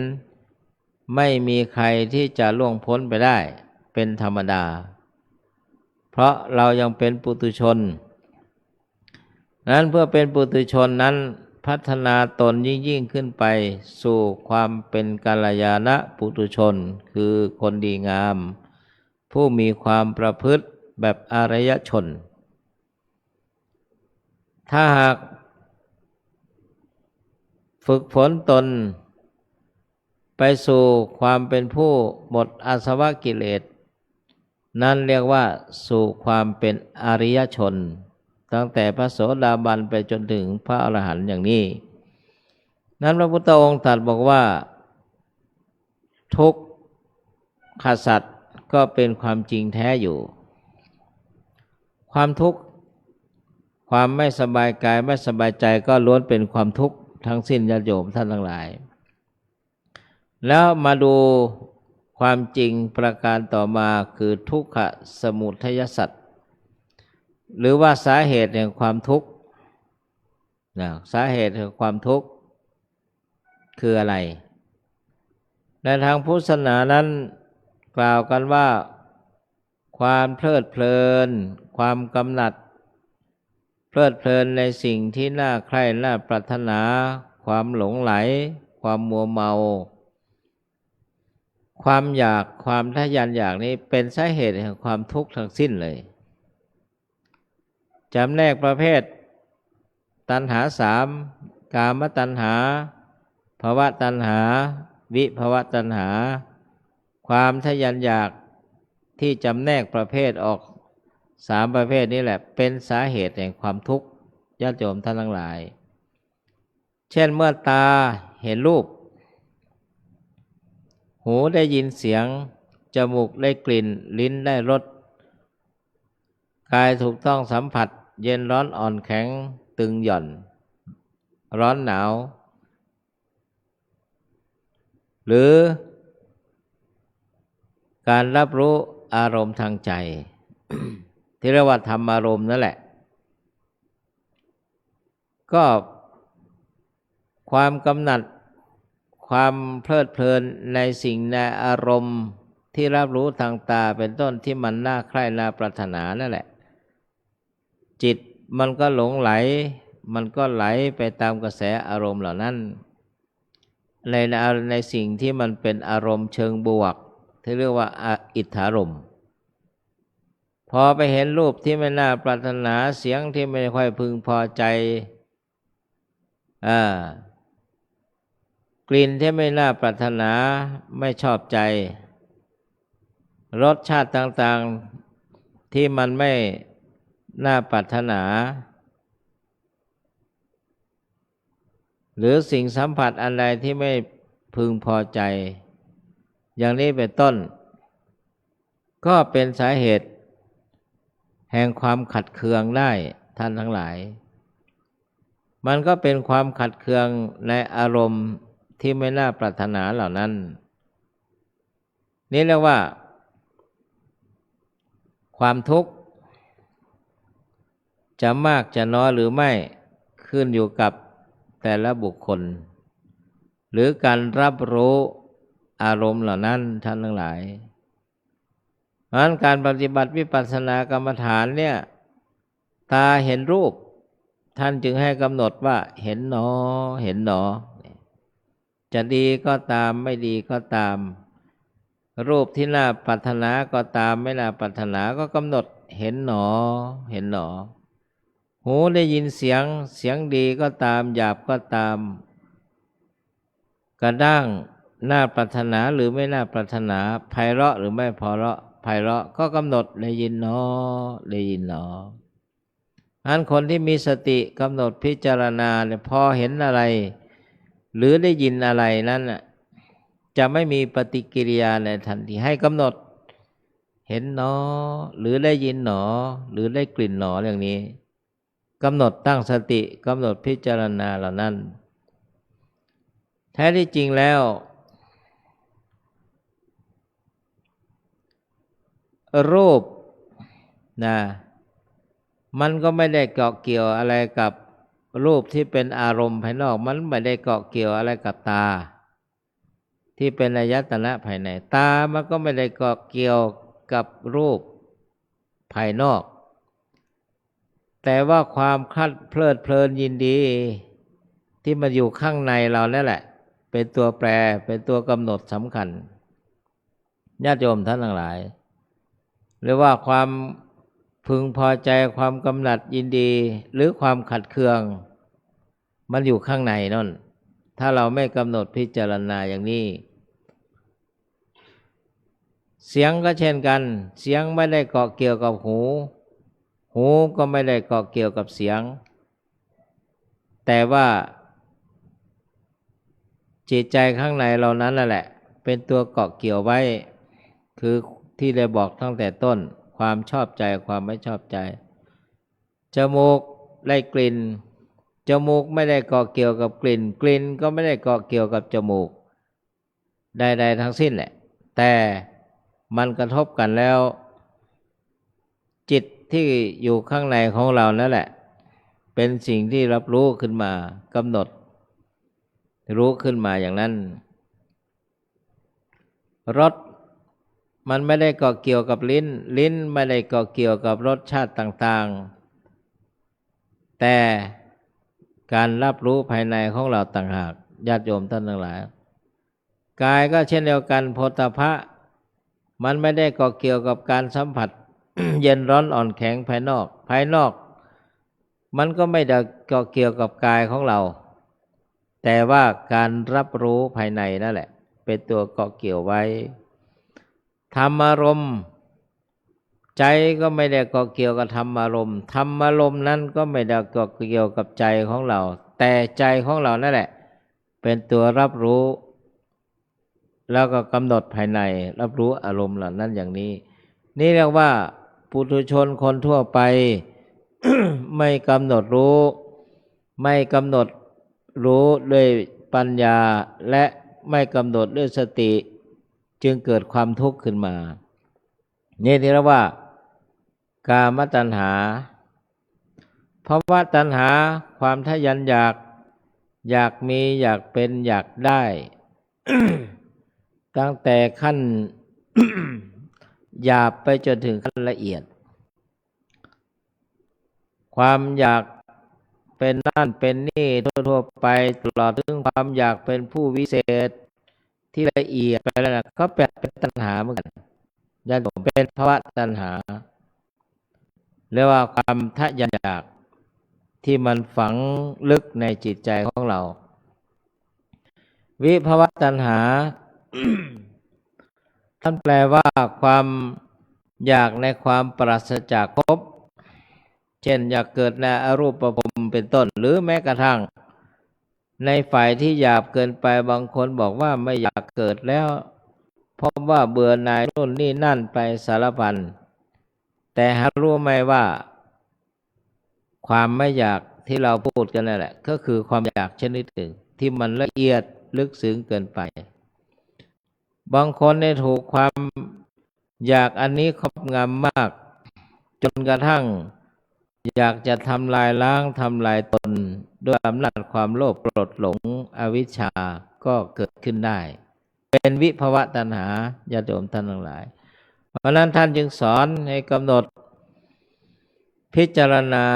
ไม่มีใครที่จะล่วงพ้นไปได้เป็นธรรมดาเพราะเรายังเป็นปุถุชนนั้นเพื่อเป็นปุถุชนนั้นพัฒนาตนยิ่งขึ้นไปสู่ความเป็นกัลยาณปุถุชนคือคนดีงามผู้มีความประพฤติแบบอริยชนถ้าหากฝึกฝนตนไปสู่ความเป็นผู้หมดอาสวะกิเลสนั่นเรียกว่าสู่ความเป็นอริยชนตั้งแต่พระโสดาบันไปจนถึงพระอรหันต์อย่างนี้นั้นพระพุทธองค์ตรัสบอกว่าทุกขสัจก็เป็นความจริงแท้อยู่ความทุกข์ความไม่สบายกายไม่สบายใจก็ล้วนเป็นความทุกข์ทั้งสิ้นญาติโยมท่านทั้งหลายแล้วมาดูความจริงประการต่อมาคือทุกขสมุทัยสัจหรือว่าสาเหตุแห่งความทุกข์สาเหตุแห่งความทุกข์คืออะไรในทางพุทธศาสนานั้นกล่าวกันว่าความเพลิดเพลินความกำหนัดเพลิดเพลินในสิ่งที่น่าใคร่น่าปรารถนาความหลงไหลความมัวเมาความอยากความทะยานอยากนี้เป็นสาเหตุแห่งความทุกข์ทั้งสิ้นเลยจำแนกประเภทตัณหาสามกามตัณหาภวตัณหาวิภวตัณหาความทะยานอยากที่จำแนกประเภทออกสามประเภทนี้แหละเป็นสาเหตุแห่งความทุกข์ญาติโยมท่านทั้งหลายเช่นเมื่อตาเห็นรูปหูได้ยินเสียงจมูกได้กลิ่นลิ้นได้รสกายถูกต้องสัมผัสเย็นร้อนอ่อนแข็งตึงหย่อนร้อนหนาวหรือการรับรู้อารมณ์ทางใจ ที่เรียกว่าธรรมอารมณ์นั่นแหละก็ความกำหนัดความเพลิดเพลินในสิ่งในอารมณ์ที่รับรู้ทางตาเป็นต้นที่มันน่าใคร่น่าปรารถนานั่นแหละจิตมันก็หลงไหลมันก็ไหลไปตามกระแสอารมณ์เหล่านั้นในสิ่งที่มันเป็นอารมณ์เชิงบวกที่เรียกว่าอิทธารมณ์พอไปเห็นรูปที่ไม่น่าปรารถนาเสียงที่ไม่ค่อยพึงพอใจกลิ่นที่ไม่น่าปรารถนาไม่ชอบใจรสชาติต่างๆที่มันไม่น่าปรารถนาหรือสิ่งสัมผัสอันใดที่ไม่พึงพอใจอย่างนี้เป็นต้นก็เป็นสาเหตุแห่งความขัดเคืองได้ท่านทั้งหลายมันก็เป็นความขัดเคืองในอารมณ์ที่ไม่น่าปรารถนาเหล่านั้นนี่เรียกว่าความทุกข์จะมากจะน้อยหรือไม่ขึ้นอยู่กับแต่ละบุคคลหรือการรับรู้อารมณ์เหล่านั้นท่านทั้งหลายเพราะฉะนั้นการปฏิบัติวิปัสสนากรรมฐานเนี่ยตาเห็นรูปท่านจึงให้กำหนดว่าเห็นหนอเห็นหนอจะดีก็ตามไม่ดีก็ตามรูปที่น่าปรารถนาก็ตามไม่น่าปรารถนาก็กำหนดเห็นหนอเห็นหนอหูได้ยินเสียงดีก็ตามหยาบก็ตามกระด้างน่าปรารถนาหรือไม่น่าปรารถนาไพเราะหรือไม่ไพเราะก็กำหนดได้ยินหนอได้ยินหนออันคนที่มีสติกำหนดพิจารณาเนี่ยพอเห็นอะไรหรือได้ยินอะไรนั้นจะไม่มีปฏิกิริยาในทันทีให้กำหนดเห็นหนอหรือได้ยินหนอหรือได้กลิ่นหนออย่างนี้กำหนดตั้งสติกำหนดพิจารณาเหล่านั้นแท้ที่จริงแล้วรูปมันก็ไม่ได้เกาะเกี่ยวอะไรกับ รูปที่เป็นอารมณ์ภายนอกมันไม่ได้เกาะเกี่ยวอะไรกับตาที่เป็นอายตนะภายในตามันก็ไม่ได้เกาะเกี่ยวกับรูปภายนอกแต่ว่าความคลัดเพลิดเพลินยินดีที่มันอยู่ข้างในเรานั่นแหละเป็นตัวแปรเป็นตัวกำหนดสำคัญญาติโยมท่านทั้งหลายหรือว่าความพึงพอใจความกำหนัดยินดีหรือความขัดเคืองมันอยู่ข้างในนั่นถ้าเราไม่กำหนดพิจารณาอย่างนี้เสียงก็เช่นกันเสียงไม่ได้เกาะเกี่ยวกับหูหูก็ไม่ได้เกาะเกี่ยวกับเสียงแต่ว่าจิตใจข้างในเรานั้นนั่นแหละเป็นตัวเกาะเกี่ยวไว้คือที่ได้บอกตั้งแต่ต้นความชอบใจความไม่ชอบใจจมูกได้กลิ่นจมูกไม่ได้เกาะเกี่ยวกับกลิ่นกลิ่นก็ไม่ได้เกาะเกี่ยวกับจมูกใดๆทั้งสิ้นแหละแต่มันกระทบกันแล้วจิตที่อยู่ข้างในของเรานั่นแหละเป็นสิ่งที่รับรู้ขึ้นมากำหนดรู้ขึ้นมาอย่างนั้นรสมันไม่ได้เกาะเกี่ยวกับลิ้นลิ้นไม่ได้เกาะเกี่ยวกับรสชาติต่างๆแต่การรับรู้ภายในของเราต่างหากญาติโยมท่านทั้งหลายกายก็เช่นเดียวกันโผฏฐัพพะมันไม่ได้เกาะเกี่ยวกับการสัมผัส เย็นร้อนอ่อนแข็งภายนอกมันก็ไม่ได้เกาะเกี่ยวกับกายของเราแต่ว่าการรับรู้ภายในนั่นแหละเป็นตัวเกาะเกี่ยวไว้ธรรมารมณ์ใจก็ไม่ได้เกาะเกี่ยวกับธรรมารมณ์ธรรมารมณ์นั้นก็ไม่ได้เกาะเกี่ยวกับใจของเราแต่ใจของเรานั่นแหละเป็นตัวรับรู้แล้วก็กำหนดภายในรับรู้อารมณ์เหล่านั้นอย่างนี้นี่เรียกว่าปุถุชนคนทั่วไป ไม่กำหนดรู้ไม่กำหนดรู้ด้วยปัญญาและไม่กำหนดด้วยสติจึงเกิดความทุกข์ขึ้นมานี่ที่เรียกว่ากามตัณหาภวตัณหาความทะยานอยากมีอยากเป็นอยากได้ ตั้งแต่ขั้น หยาบไปจนถึงขั้นละเอียดความอยากเป็นนั่นเป็นนี่ทั่วไปตลอดถึงความอยากเป็นผู้วิเศษที่ละเอียดไปแล้วนะก็เป็นตัณหาเหมือนกันญาติโยมเป็นภวตัณหาเรียกว่าความทะยานอยากที่มันฝังลึกในจิตใจของเราวิภวตัณหา ท่านแปลว่าความอยากในความปราศจากภพเช่นอยากเกิดในอรูปภพเป็นต้นหรือแม้กระทั่งในฝ่ายที่หยาบเกินไปบางคนบอกว่าไม่อยากเกิดแล้วเพราะว่าเบื่อหน่ายนู่นนี่นั่นไปสารพันแต่หารู้ไหมว่าความไม่อยากที่เราพูดกันนั่นแหละก็คือความอยากชนิดหนึ่งที่มันละเอียดลึกซึ้งเกินไปบางคนได้ถูกความอยากอันนี้ครอบงำมากจนกระทั่งอยากจะทำลายล้างทำลายตนด้วยอำนาจความโลภโกรธหลงอวิชชาก็เกิดขึ้นได้เป็นวิภวตัณหาญาติโยมท่านทั้งหลายเพราะนั้นท่านจึงสอนให้กำหนดพิจารณา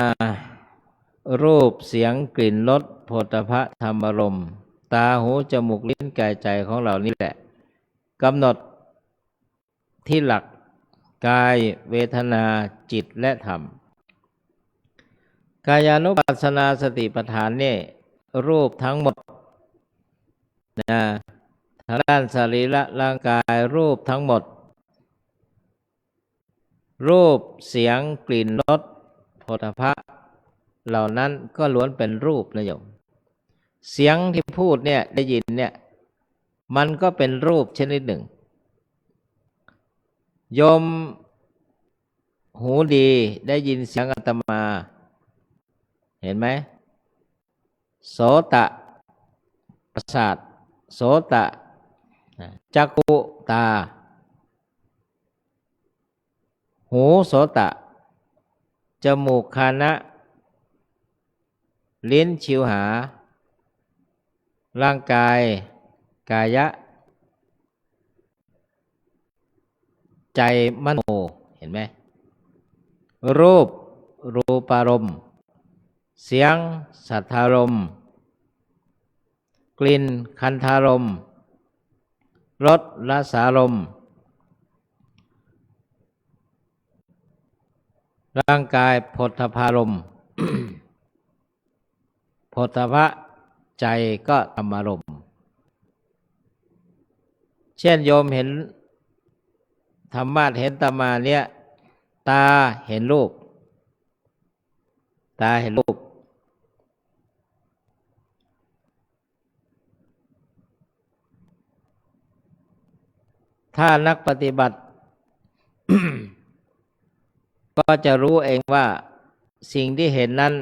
รูปเสียงกลิ่นรสโผฏฐัพพะธรรมารมณ์ตาหูจมูกลิ้นกายใจของเรานี่แหละกำหนดที่หลักกายเวทนาจิตและธรรมกายานุปัสสนาสติปัฏฐานนี่รูปทั้งหมดนะทางด้านสรีระร่างกายรูปทั้งหมดรูปเสียงกลิ่นรสโผฏฐัพพะเหล่านั้นก็ล้วนเป็นรูปนะโยมเสียงที่พูดเนี่ยได้ยินเนี่ยมันก็เป็นรูปชนิดหนึ่งโยมหูดีได้ยินเสียงอาตมาเห็นไหมโสตะประสาทโสตะจักขุตาหูโสตะจมูกคานะ ลิ้นชิวหาร่างกายกายะใจมโนเห็นไหมรูปรูปารมณ์เสียงสัทธารมณ์กลิ่นคันธารมณ์รสรสารมณ์ร่างกายโผฏฐัพพารมณ์ โผฏฐัพพะใจก็ธรรมารมณ์เช่นโยมเห็นธรรมะเห็นตามาเนี่ยตาเห็นรูปตาเห็นรูปถ้านักปฏิบัติ ก็จะรู้เองว่าสิ่งที่เห็นนั้น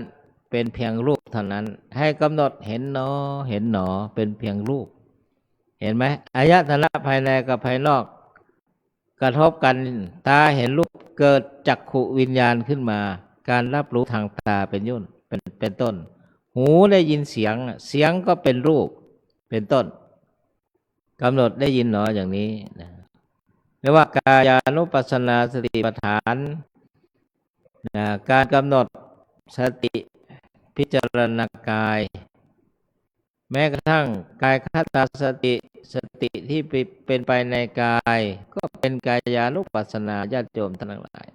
เป็นเพียงรูปเท่านั้นให้กำหนดเห็นหนอเห็นหนอเป็นเพียงรูปเห็นไหมอายตนะภายในกับภายนอกกระทบกันตาเห็นรูปเกิดจักขุวิญญาณขึ้นมาการรับรู้ทางตาเป็นยุ่นเป็นต้นหูได้ยินเสียงเสียงก็เป็นรูปเป็นต้นกำหนดได้ยินหนออย่างนี้นะเรียกว่ากายานุปัสสนาสติปัฏฐานนะการกำหนดสติพิจารณากายแม้กระทั่งกายคตาสติที่เป็นไปในกายก็เป็นกายานุปัสสนาญาติโยมทั้งหลาย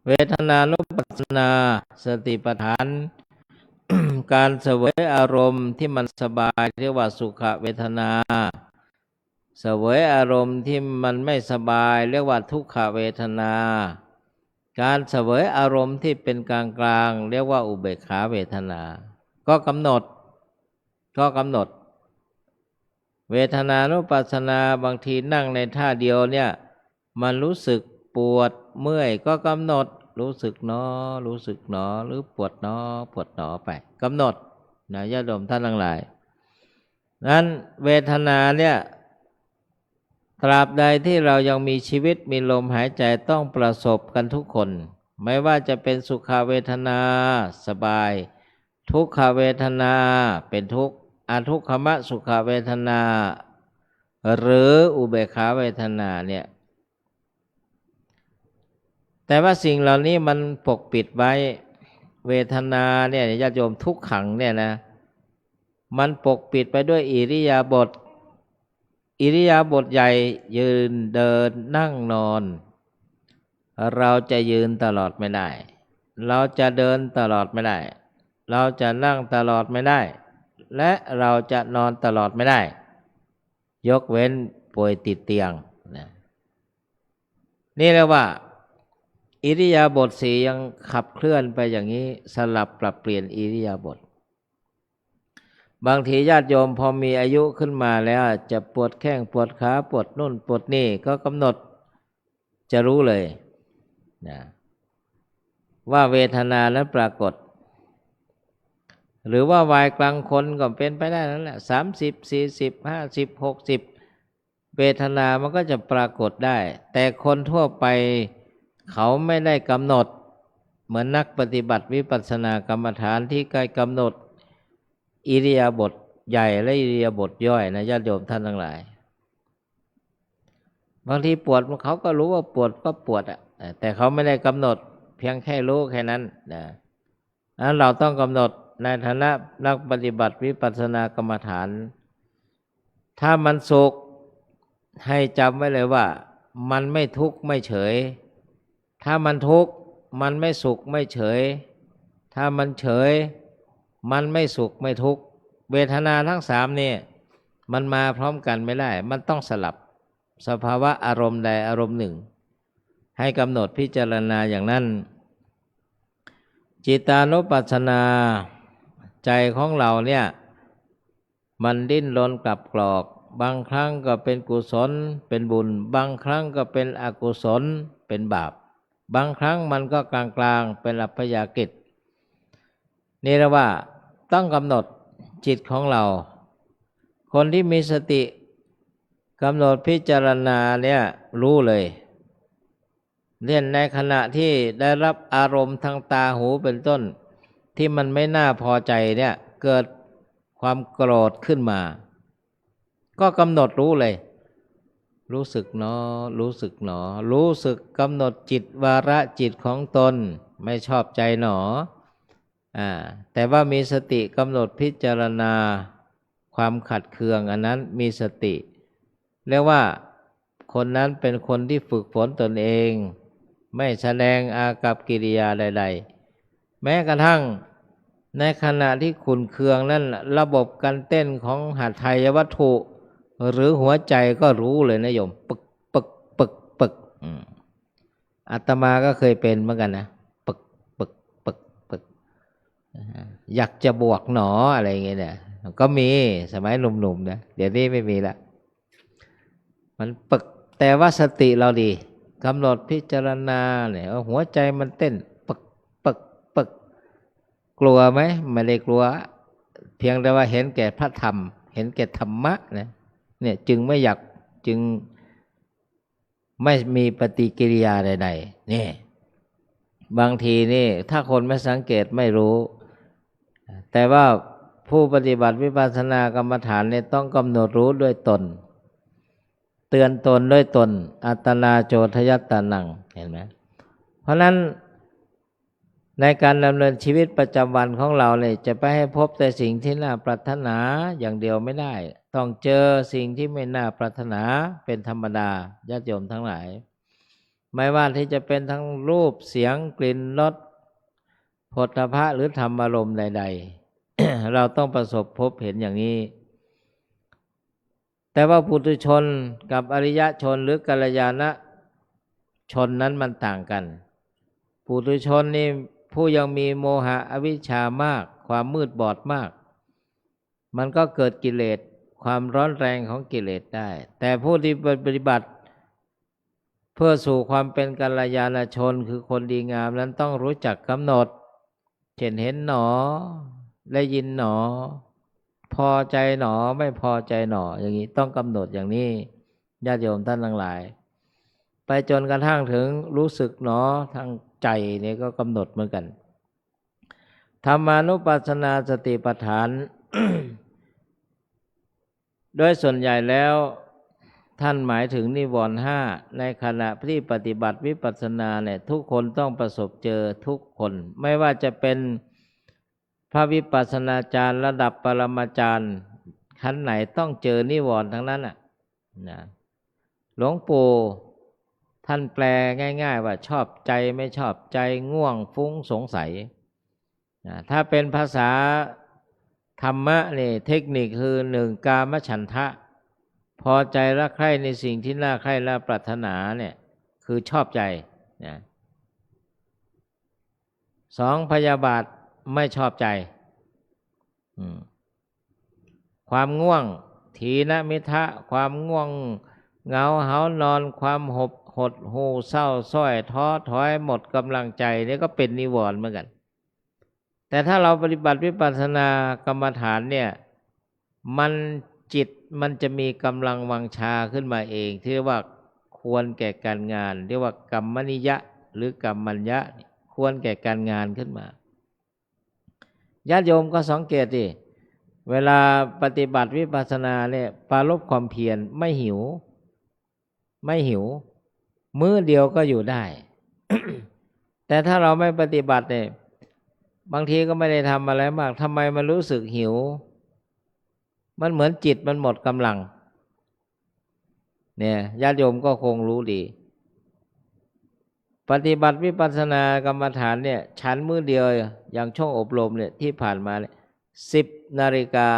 เวทนานุปัสสนาสติปัฏฐาน การเสวยอารมณ์ที่มันสบายเรียกว่าสุขเวทนาเสวยอารมณ์ที่มันไม่สบายเรียกว่าทุกขเวทนาการเสวยอารมณ์ที่เป็นกลางเรียกว่าอุเบกขาเวทนาก็กำหนดเวทนานุปัสสนาบางทีนั่งในท่าเดียวเนี่ยมันรู้สึกปวดเมื่อยก็กำหนดรู้สึกหนอรู้สึกหนอหรือปวดหนอปวดหนอไปกำหนดนะญาติโยมท่านทั้งหลายนั้นเวทนาเนี่ยตราบใดที่เรายังมีชีวิตมีลมหายใจต้องประสบกันทุกคนไม่ว่าจะเป็นสุขเวทนาสบายทุกขเวทนาเป็นทุกข์อทุกขมสุขเวทนาหรืออุเบกขาเวทนาเนี่ยแต่ว่าสิ่งเหล่านี้มันปกปิดไว้เวทนาเนี่ยญาติโยมทุกขังเนี่ยนะมันปกปิดไปด้วยอิริยาบถใหญ่ยืนเดินนั่งนอนเราจะยืนตลอดไม่ได้เราจะเดินตลอดไม่ได้เราจะนั่งตลอดไม่ได้และเราจะนอนตลอดไม่ได้ยกเว้นป่วยติดเตียงนะนี่เรียกว่าอิริยาบถสี่ยังขับเคลื่อนไปอย่างนี้สลับปรับเปลี่ยนอิริยาบถบางทีญาติโยมพอมีอายุขึ้นมาแล้วจะปวดแข้งปวดขาปวดนู่นปวดนี่ก็กำหนดจะรู้เลยนะว่าเวทนานั้นปรากฏหรือว่าวัยกลางคนก็เป็นไปได้นั่นแหละ30 40 50 60เวทนามันก็จะปรากฏได้แต่คนทั่วไปเขาไม่ได้กำหนดเหมือนนักปฏิบัติวิปัสสนากรรมฐานที่ใกล้กำหนดอิริยาบถใหญ่และอิริยาบถย่อยนะญาติโยมท่านทั้งหลายบางทีปวดเขาก็รู้ว่าปวดก็ปวดแต่เขาไม่ได้กำหนดเพียงแค่รู้แค่นั้นนะนั้นเราต้องกำหนดในฐานะนักปฏิบัติวิปัสสนากรรมฐานถ้ามันสุขให้จำไว้เลยว่ามันไม่ทุกข์ไม่เฉยถ้ามันทุกข์มันไม่สุขไม่เฉยถ้ามันเฉยมันไม่สุขไม่ทุกข์เวทนาทั้งสามนี่มันมาพร้อมกันไม่ได้มันต้องสลับสภาวะอารมณ์ใดอารมณ์หนึ่งให้กำหนดพิจารณาอย่างนั้นจิตานุปัสสนาใจของเราเนี่ยมันดิ้นรนกลับกรอกบางครั้งก็เป็นกุศลเป็นบุญบางครั้งก็เป็นอกุศลเป็นบาปบางครั้งมันก็กลางๆเป็นอัพยากฤตนี่เรียกว่าต้องกำหนดจิตของเราคนที่มีสติกำหนดพิจารณาเนี่ยรู้เลยเล่นในขณะที่ได้รับอารมณ์ทางตาหูเป็นต้น ที่มันไม่น่าพอใจเนี่ยเกิดความโกรธขึ้นมาก็กำหนดรู้เลยรู้สึกหนอรู้สึกหนอรู้สึกกำหนดจิตวาระจิตของตนไม่ชอบใจหนอแต่ว่ามีสติกำหนดพิจารณาความขัดเคืองอันนั้นมีสติเรียกว่าคนนั้นเป็นคนที่ฝึกฝนตนเองไม่แสดงอากัปกิริยาใดๆแม้กระทั่งในขณะที่ขุ่นเคืองนั้นระบบการเต้นของหัตถยวัตถุหรือหัวใจก็รู้เลยนะโยมปึกปึกปึกปึกอาตมาก็เคยเป็นเหมือนกันนะปึกปึกปึกปึกอยากจะบวกหนออะไรอย่างเงี้ยเนี่ยก็มีสมัยหนุ่มๆนะเดี๋ยวนี้ไม่มีละมันปึกแต่ว่าสติเราดีกำหนดพิจารณาเนี่ยหัวใจมันเต้นปึกปึกปึกกลัวไหมไม่ได้กลัวเพียงแต่ว่าเห็นแก่พระธรรมเห็นแก่ธรรมะเนี่ยจึงไม่อยากจึงไม่มีปฏิกิริยาใดๆนี่บางทีนี่ถ้าคนไม่สังเกตไม่รู้แต่ว่าผู้ปฏิบัติวิปัสสนากรรมฐานเนี่ยต้องกำหนดรู้ด้วยตนเตือนตนด้วยตนอัตตนาโจทยัตตานังเห็นไหมเพราะนั้นในการดำเนินชีวิตประจำวันของเราเนี่ยจะไปให้พบแต่สิ่งที่น่าปรารถนาอย่างเดียวไม่ได้ต้องเจอสิ่งที่ไม่น่าปรารถนาเป็นธรรมดาญาติโยมทั้งหลายไม่ว่าที่จะเป็นทั้งรูปเสียงกลิ่นรสโผฏฐัพพะหรือธรรมอารมณ์ใดๆ เราต้องประสบพบเห็นอย่างนี้แต่ว่าปุถุชนกับอริยชนหรือกัลยาณชนนั้นมันต่างกันปุถุชนนี่ผู้ยังมีโมหะอวิชชามากความมืดบอดมากมันก็เกิดกิเลสความร้อนแรงของกิเลสได้แต่ผู้ที่ปฏิบัติเพื่อสู่ความเป็นกัลยาณชนคือคนดีงามนั้นต้องรู้จักกำหนดเช่นเห็นหนอได้ยินหนอพอใจหนอไม่พอใจหนออย่างนี้ต้องกำหนดอย่างนี้ญาติโยมท่านทั้งหลายไปจนกระทั่งถึงรู้สึกหนอทางใจเนี่ยก็กำหนดเหมือนกันธรรมานุปัสสนาสติปัฏฐาน โดยส่วนใหญ่แล้วท่านหมายถึงนิวรณ์ห้าในขณะที่ปฏิบัติวิปัสสนาเนี่ยทุกคนต้องประสบเจอทุกคนไม่ว่าจะเป็นพระวิปัสสนาจารย์ระดับปรมาจารย์ขั้นไหนต้องเจอนิวรณ์ทั้งนั้นนะหลวงปู่ท่านแปลง่ายๆว่าชอบใจไม่ชอบใจง่วงฟุ้งสงสัยถ้าเป็นภาษาธรรมะนี่เทคนิคคือหนึ่งกามฉันทะพอใจรักใคร่ในสิ่งที่น่าใคร่น่าปรารถนาเนี่ยคือชอบใจสองพยาบาทไม่ชอบใจความง่วงถีนมิทะความง่วงเหงาหานอนความหดหู่เศร้าส้อยท้อถอยหมดกำลังใจนี่ก็เป็นนิวรณ์เหมือนกันแต่ถ้าเราปฏิบัติวิปัสสนากรรมฐานเนี่ยจิตมันจะมีกำลังวังชาขึ้นมาเองที่เรียกว่าควรแก่การงานเรียกว่ากัมมนิยะหรือกัมมัญญะควรแก่การงานขึ้นมาญาติโยมก็สังเกตดิเวลาปฏิบัติวิปัสสนาเนี่ยปรารภความเพียรไม่หิวมื้อเดียวก็อยู่ได้ แต่ถ้าเราไม่ปฏิบัติเนี่ยบางทีก็ไม่ได้ทำอะไรมากทำไมมันรู้สึกหิวมันเหมือนจิตมันหมดกำลังเนี่ยญาติโยมก็คงรู้ดีปฏิบัติวิปัสสนากรรมฐานเนี่ยฉันมื้อเดียวอย่างช่วงอบรมเนี่ยที่ผ่านมาเนี่ย10 นาฬิกา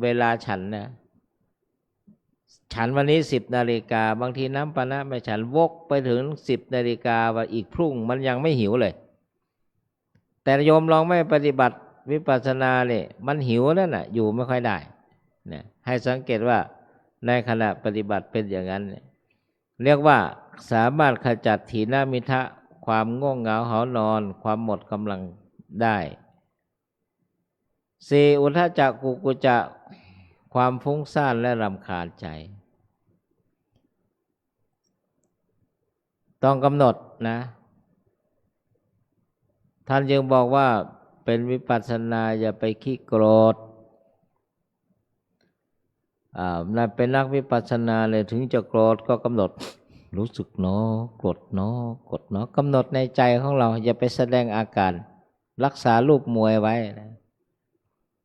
เวลาฉันนะฉันวันนี้10 นาฬิกาบางทีน้ำปานะไม่ฉันวกไปถึง10 นาฬิกาว่าอีกพรุ่งมันยังไม่หิวเลยแต่โยมลองไม่ปฏิบัติวิปัสสนาเนี่ยมันหิวนั่นน่ะอยู่ไม่ค่อยได้เนี่ยให้สังเกตว่าในขณะปฏิบัติเป็นอย่างนั้นเรียกว่าสามารถขจัดถีนมิทะความง่วงเหงาหานอนความหมดกำลังได้4อุทธัจจะกุกุจจะความฟุ้งซ่านและรำคาญใจต้องกำหนดนะท่านยังบอกว่าพ เป็นวิปัสสนาอย่าไปขี้โกรธนั่นเป็นนักวิปัสสนาเลยถึงจะโกรธก็กำหนดรู้สึกเนาะโกรธเนาะโกรธเนาะกำหนดในใจของเราอย่าไปแสดงอาการรักษารูปมวยไว้นะ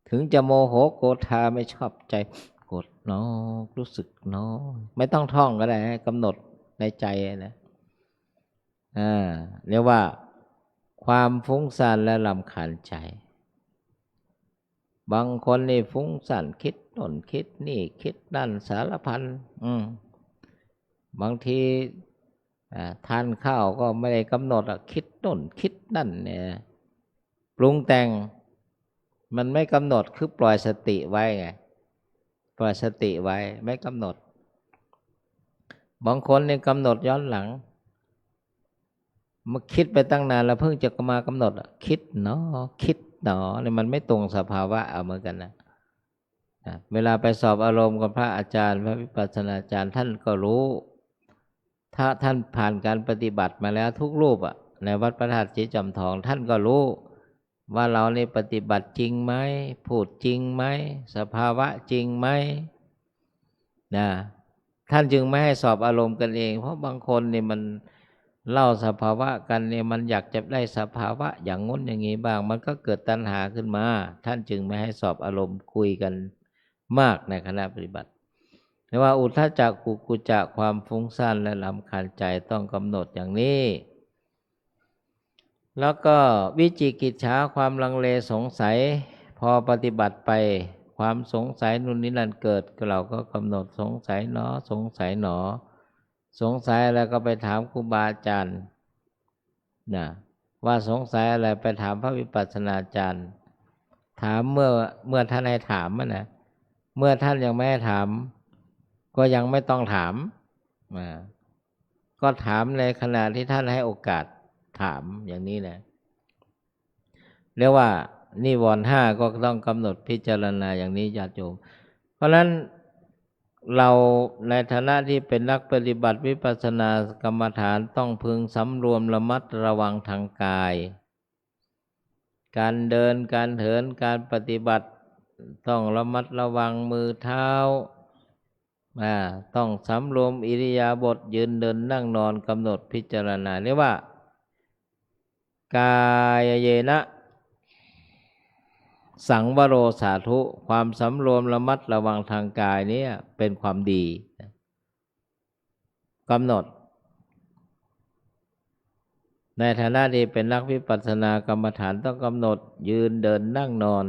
ถึงจะโมโหโกรธาไม่ชอบใจโกรธเนาะรู้สึกเนาะไม่ต้องท่องก็ได้กำหนดในใจนะเรียกว่าความฟุ้งซ่านและรำคาญใจบางคนนี่ฟุ้งซ่านคิดโน่นคิดนี่คิดนั่นสารพันบางทีทานข้าวก็ไม่ได้กำหนดคิดโน่นคิดนั่นเนี่ยปรุงแต่งมันไม่กำหนดคือปล่อยสติไว้ไงปล่อยสติไว้ไม่กำหนดบางคนนี่กำหนดย้อนหลังมาคิดไปตั้งนานแล้วเพิ่งจะมากำหนดคิดเนาะคิดเนาะนี่มันไม่ตรงสภาวะเอาเหมือนกันนะเวลาไปสอบอารมณ์กับพระอาจารย์พระวิปัสสนาจารย์ท่านก็รู้ถ้าท่านผ่านการปฏิบัติมาแล้วทุกรูปในวัดพระธาตุสีจอมทองท่านก็รู้ว่าเรานี่ปฏิบัติจริงไหมพูดจริงไหมสภาวะจริงไหมนะท่านจึงไม่ให้สอบอารมณ์กันเองเพราะบางคนนี่มันเล่าสภาวะกันเนี่ยมันอยากจะได้สภาวะอย่างงุ้นอย่างนี้บ้างมันก็เกิดตัณหาขึ้นมาท่านจึงไม่ให้สอบอารมณ์คุยกันมากในคณะปฏิบัติแต่ว่าอุทธัจจะกุกุจจะความฟุ้งซ่านและรำคาญใจต้องกำหนดอย่างนี้แล้วก็วิจิกิจฉาความลังเลสงสัยพอปฏิบัติไปความสงสัยนู่นนี่นั่นเกิดเราก็กำหนดสงสัยหนอสงสัยหนอสงสัยอะไรก็ไปถามครูบาอาจารย์ว่าสงสัยอะไรไปถามพระวิปัสสนาจารย์ถามเมื่อท่านให้ถามนะเมื่อท่านยังไม่ให้ถามก็ยังไม่ต้องถามก็ถามในขณะที่ท่านให้โอกาสถามอย่างนี้นะเรียกว่านิวรณ์ห้าก็ต้องกำหนดพิจารณาอย่างนี้ญาติโยมเพราะฉะนั้นเราในฐานะที่เป็นนักปฏิบัติวิปัสสนากรรมฐานต้องพึงสำรวมระมัดระวังทางกายการเดินการเหินการปฏิบัติต้องระมัดระวังมือเท้าต้องสำรวมอิริยาบถยืนเดินนั่งนอนกำหนดพิจารณาเรียกว่ากายเยนะสังวโรสาธุความสำรวมระมัดระวังทางกายนี้เป็นความดีกำหนดในฐานะที่เป็นนักวิปัสสนากรรมฐานต้องกำหนดยืนเดินนั่งนอน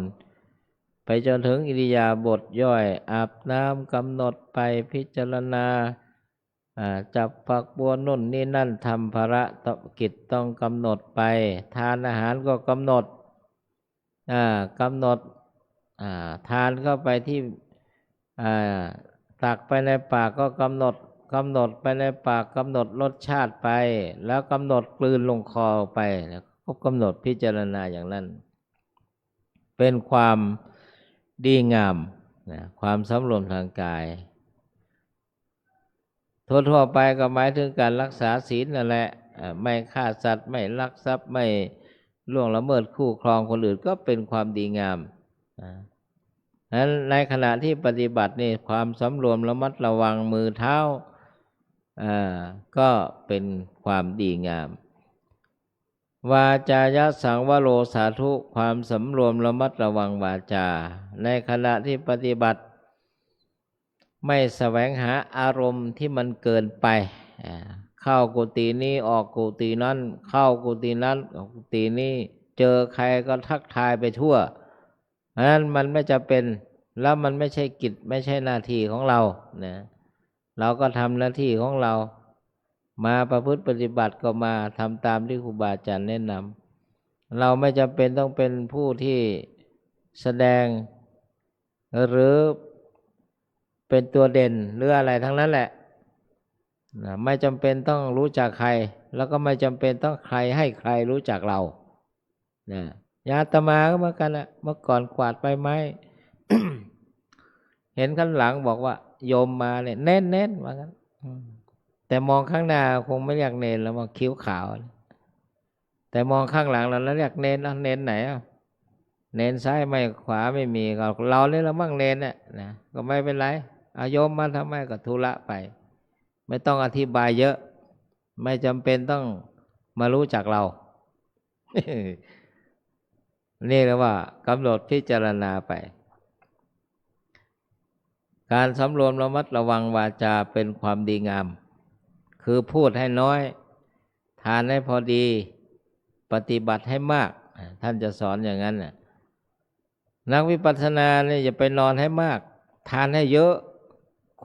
ไปจนถึงอิริยาบถย่อยอาบน้ำกำหนดไปพิจารณาจับฝักบัวนุ่นนี่นั่นทำภารกิจต้องกำหนดไปทานอาหารก็กำหนดกำหนดทานเข้าไปที่ตักไปในปากก็กำหนดไปในปากกำหนดรสชาติไปแล้วกำหนดกลืนลงคอไปก็กำหนดพิจารณาอย่างนั้นเป็นความดีงามความสำรวมทางกายทั่วๆไปก็หมายถึงการรักษาศีลนั่นแหละไม่ฆ่าสัตว์ไม่ลักทรัพย์ไม่ล่วงละเมิดคู่ครองคนอื่นก็เป็นความดีงามนั้นในขณะที่ปฏิบัตินี่ความสำรวมระมัดระวังมือเท้าก็เป็นความดีงามวาจายะสังวโรสาธุความสำรวมระมัดระวังวาจาในขณะที่ปฏิบัติไม่แสวงหาอารมณ์ที่มันเกินไปเข้ากุฏินี้ออกกุฏินั้นเข้ากุฏินั้นออกกุฏินี้เจอใครก็ทักทายไปทั่วนั้นมันไม่จะเป็นแล้วมันไม่ใช่กิจไม่ใช่หน้าที่ของเราเราก็ทำหน้าที่ของเรามาประพฤติปฏิบัติก็มาทำตามที่ครูบาอาจารย์แนะนำเราไม่จำเป็นต้องเป็นผู้ที่แสดงหรือเป็นตัวเด่นหรืออะไรทั้งนั้นแหละไม่จำเป็นต้องรู้จักใครแล้วก็ไม่จำเป็นต้องใครให้ใครรู้จักเราอาตมาก็เหมือนกันนะเมื่อก่อนกวาดใบไม้ เห็นข้างหลังบอกว่าโยมมาเนี่ยเน้นว่างั้นแต่มองข้างหน้าคงไม่อยากเน้นแล้วมาคิ้วขาวแต่มองข้างหลังแล้วเรียกเน้นเน้นไหน เนนซ้ายไม่ขวาไม่มีเราเนี่ยเรามั่งเนนน่ะนะก็ไม่เป็นไรอาโยมมาทำไมก็ธุระไปไม่ต้องอธิบายเยอะไม่จำเป็นต้องมารู้จักเรา นี่เรียกว่ากำหนดพิจารณาไปการสำรวมระมัดระวังวาจาเป็นความดีงามคือพูดให้น้อยทานให้พอดีปฏิบัติให้มากท่านจะสอนอย่างนั้นนักวิปัสสนาเนี่ยอย่าไปนอนให้มากทานให้เยอะ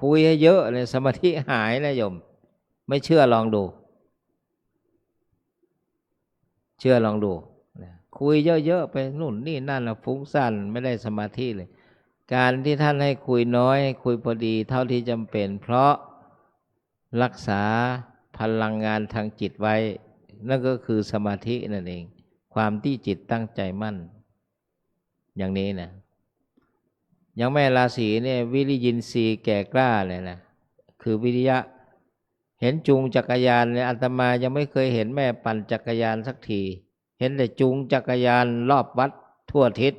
คุยให้เยอะเนี่ยสมาธิหายนะโยมไม่เชื่อลองดูเชื่อลองดูคุยเยอะๆไปนู่นนี่นั่นนะฟุ้งซ่านไม่ได้สมาธิเลยการที่ท่านให้คุยน้อยให้คุยพอดีเท่าที่จำเป็นเพราะรักษาพลังงานทางจิตไว้นั่นก็คือสมาธินั่นเองความที่จิตตั้งใจมั่นอย่างนี้นะอย่างแม่ราศีเนี่ยวิริยินทรีย์แก่กล้าเลยนะคือวิริยะเห็นจูงจักรยานเนี่ยอาตมายังไม่เคยเห็นแม่ปั่นจักรยานสักทีเห็นแต่จูงจักรยานรอบวัดทั่วทิศ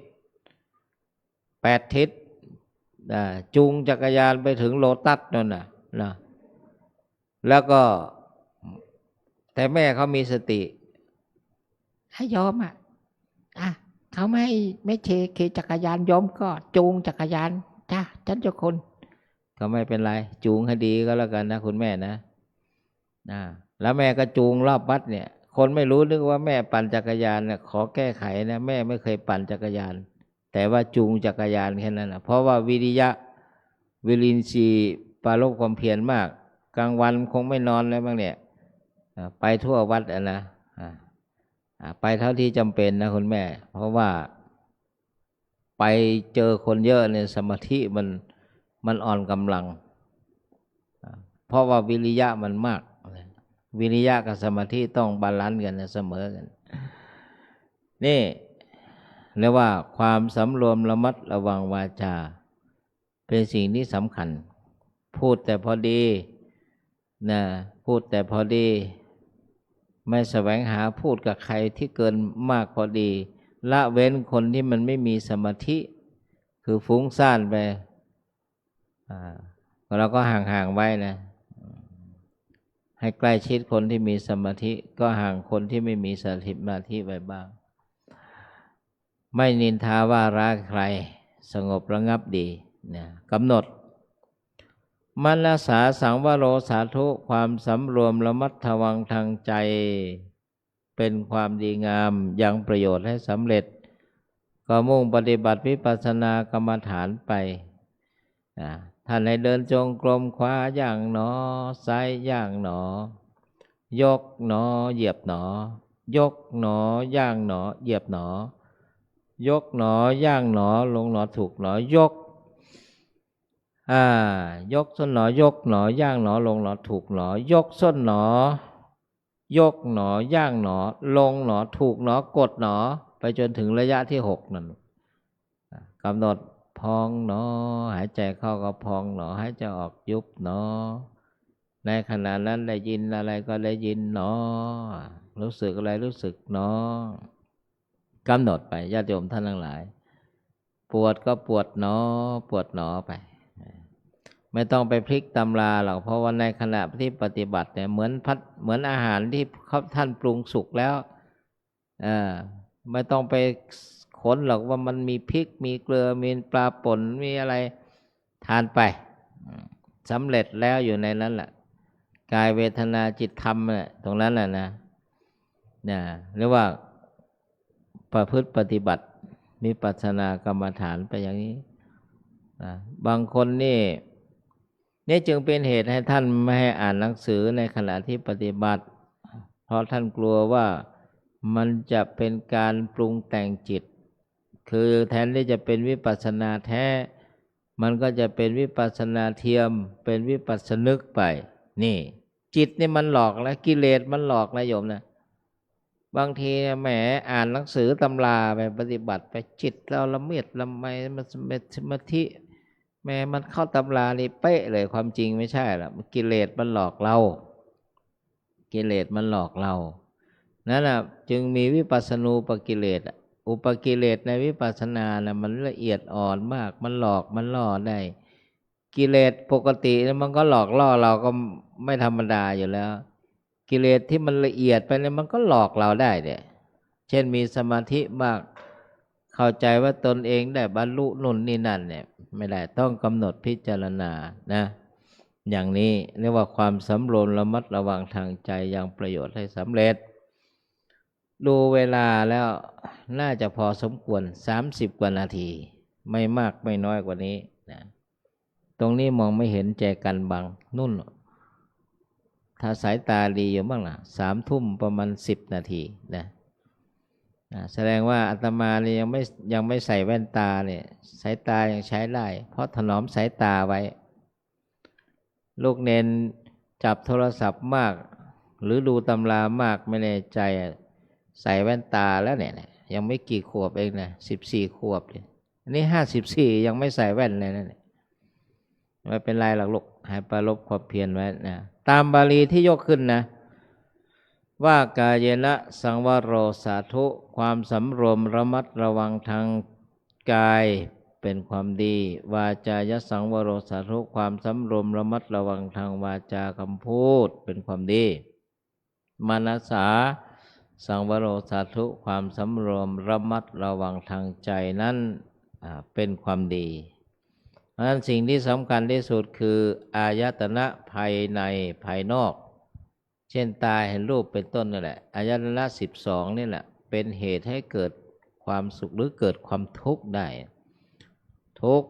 8 ทิศจูงจักรยานไปถึงโลตัสนั่นนะแล้วก็แต่แม่เขามีสติให้ยอมเขาไม่ขี่จักรยานยอมก็จูงจักรยานจ้าฉันจะคนก็ไม่เป็นไรจูงให้ดีก็แล้วกันนะคุณแม่นะแล้วแม่ก็จูงรอบวัดเนี่ยคนไม่รู้นึกว่าแม่ปั่นจักรยานเนี่ยขอแก้ไขนะแม่ไม่เคยปั่นจักรยานแต่ว่าจูงจักรยานแค่นั้นนะเพราะว่าวิริยะวิรินทรีย์ปรารภความเพียรมากกลางวันคงไม่นอนแล้วบ้างเนี่ยไปทั่ววัดนะไปเท่าที่จำเป็นนะคุณแม่เพราะว่าไปเจอคนเยอะเนี่ยสมาธิมันอ่อนกำลังเพราะว่าวิริยะมันมากวิริยะกับสมาธิต้องบาลานซ์กันเสมอกันนี่เรียกว่าความสำรวมระมัดระวังวาจาเป็นสิ่งที่สำคัญพูดแต่พอดีนะพูดแต่พอดีไม่แสวงหาพูดกับใครที่เกินมากพอดีละเว้นคนที่มันไม่มีสมาธิคือฟุ้งซ่านไปเราก็ห่างๆไว้นะให้ใกล้ชิดคนที่มีสมาธิก็ห่างคนที่ไม่มีสมาธิไว้บ้างไม่นินทาว่าร้ายใครสงบระงับดีนะกำหนดมนสาสังวโรสาธุความสำรวมระมัดระวังทางใจเป็นความดีงามยังประโยชน์ให้สำเร็จก็มุ่งปฏิบัติวิปัสสนากรรมฐานไปท่านให้เดินจงกรมขวาย่างหนอซ้ายย่างหนอยกหนอเหยียบหนอยกหนอย่างหนอเหยียบหนอยกหนอย่างหนอลงหนอถูกหนอยกยกส้นหนอยกหนอย่างหนอลงหนอถูกหนอยกส้นหนอยกหนอย่างหนอลงหนอถูกหนอกดหนอไปจนถึงระยะที่6นั่นกำหนดพองหนอหายใจเข้าก็พองหนอหายใจออกยุบหนอในขณะนั้นได้ยินอะไรก็ได้ยินหนอรู้สึกอะไรรู้สึกหนอกำหนดไปญาติโยมท่านทั้งหลายปวดก็ปวดหนอปวดหนอไปไม่ต้องไปพลิกตำราหรอกเพราะว่าในขณะที่ปฏิบัติเนี่ยเหมือนอาหารที่ท่านปรุงสุกแล้วไม่ต้องไปค้นหรอกว่ามันมีพริกมีเกลือมีปลาป่นมีอะไรทานไปสำเร็จแล้วอยู่ในนั้นแหละกายเวทนาจิตธรรมเนี่ยตรงนั้นแหละนะเรียกว่าประพฤติปฏิบัติวิปัสสนากรรมฐานไปอย่างนี้บางคนนี่จึงเป็นเหตุให้ท่านไม่ให้อ่านหนังสือในขณะที่ปฏิบัติเพราะท่านกลัวว่ามันจะเป็นการปรุงแต่งจิตคือแทนที่จะเป็นวิปัสสนาแท้มันก็จะเป็นวิปัสสนาเทียมเป็นวิปัสสนึกไปนี่จิตนี่มันหลอกแล้วกิเลสมันหลอกนะโยมนะบางทีแหมอ่านหนังสือตำราไปปฏิบัติไปจิตเราละเมียดละไมมันสมาธิแม้มันเข้าตำรานี่เป๊ะเลยความจริงไม่ใช่หรอกกิเลสมันหลอกเรากิเลสมันหลอกเรานั่นน่ะจึงมีวิปัสสนูปกิเลส อุปกิเลสในวิปัสสนานะมันละเอียดอ่อนมากมันหลอกมันล่อได้กิเลสปกติมันก็หลอกล่อเราก็ไม่ธรรมดาอยู่แล้วกิเลสที่มันละเอียดไปเนี่ยมันก็หลอกเราได้เนี่ยเช่นมีสมาธิมากเข้าใจว่าตนเองได้บรรลุนู่นนี่นั่นเนี่ยไม่ได้ต้องกำหนดพิจารณานะอย่างนี้เรียกว่าความสำรวมระมัดระวังทางใจยังประโยชน์ให้สำเร็จดูเวลาแล้วน่าจะพอสมควร30 กว่านาทีไม่มากไม่น้อยกว่านี้นะตรงนี้มองไม่เห็นแจกันบังนุ่นถ้าสายตาดีอยู่บ้างล่ะ3 ทุ่มประมาณ10 นาทีนะแสดงว่าอาตมาเนี่ยยังไม่ใส่แว่นตาเนี่ยสายตายังใช้ได้เพราะถนอมสายตาไว้ลูกเนนจับโทรศัพท์มากหรือดูตำรามากไม่แน่ใจใส่แว่นตาแล้วเนี่ยยังไม่กี่ขวบเองนะ14 ขวบเลยอันนี้54ยังไม่ใส่แว่นเลยนะไม่เป็นไรหรอกลูกให้ประลบความเพียรไว้นะตามบาลีที่ยกขึ้นนะว่ากายนะสังวโรสาธุความสำรวมระมัดระวังทางกายเป็นความดีวาจายสังวโรสาธุความสำรวมระมัดระวังทางวาจาคำพูดเป็นความดีมนัสสาสังวโรสาธุความสำรวมระมัดระวังทางใจนั้นเป็นความดีเพราะฉะนั้นสิ่งที่สำคัญที่สุดคืออายตนะภายในภายนอกเช่นตาเห็นรูปเป็นต้นนั่นแหละอายตนะ12นี่แหละเป็นเหตุให้เกิดความสุขหรือเกิดความทุกข์ได้ทุก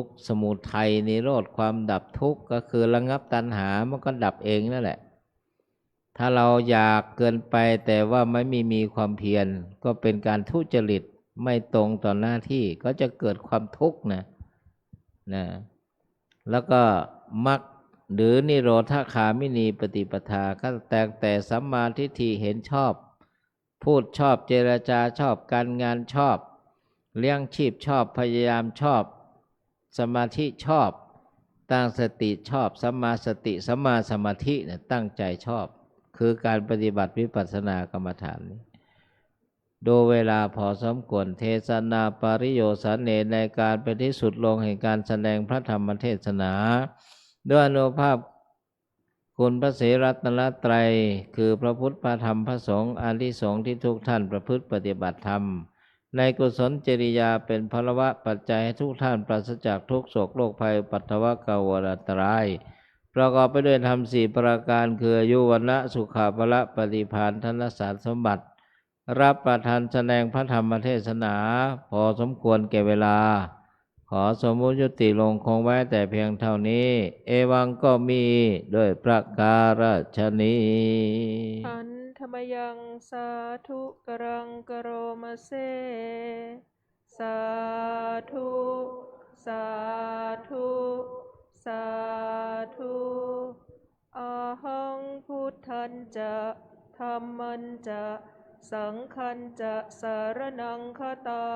ข์สมุทัยนิโรธความดับทุกข์ก็คือระงับตัณหามันก็ดับเองนั่นแหละถ้าเราอยากเกินไปแต่ว่าไม่มีความเพียรก็เป็นการทุจริตไม่ตรงต่อหน้าที่ก็จะเกิดความทุกข์นะแล้วก็มรรคหรือนิโรธคามินีปฏิปทาก็แต่สัมมาทิฏฐิเห็นชอบพูดชอบเจรจาชอบการงานชอบเลี้ยงชีพชอบพยายามชอบสมาธิชอบตั้งสติชอบสัมมาสติสัมมาสมาธิเนี่ยตั้งใจชอบคือการปฏิบัติวิปัสสนากรรมฐานดูเวลาพอสมควรเทศนาปริโยสเนในการเป็นที่สุดลงแห่งการแสดงพระธรรมเทศนาด้วยอนุภาพคุณพระศรีรัตนตรัยคือพระพุทธพระธรรมพระสงฆ์อานิสงส์ที่ทุกท่านประพฤติปฏิบัติธรรมในกุศลจริยาเป็นพลวะปัจจัยให้ทุกท่านปราศจากทุกโศกโรคภัยปัตถวกาวรตรายประกอบไปด้วยธรรม4 ประการคืออายุวรรณะสุขภละปฏิภาณธนสารสมบัติรับประทานแสดงพระธรรมเทศนาพอสมควรแก่เวลาขอสมมุติยุติลงคงไว้แต่เพียงเท่านี้เอวังก็มีด้วยประการฉนี้อันธรรมยังสาธุกรังกโรมเสสาธุสาธุสาธุอะหังพุทธันจะธัมมัญจะสังฆัญจะสารนังคตา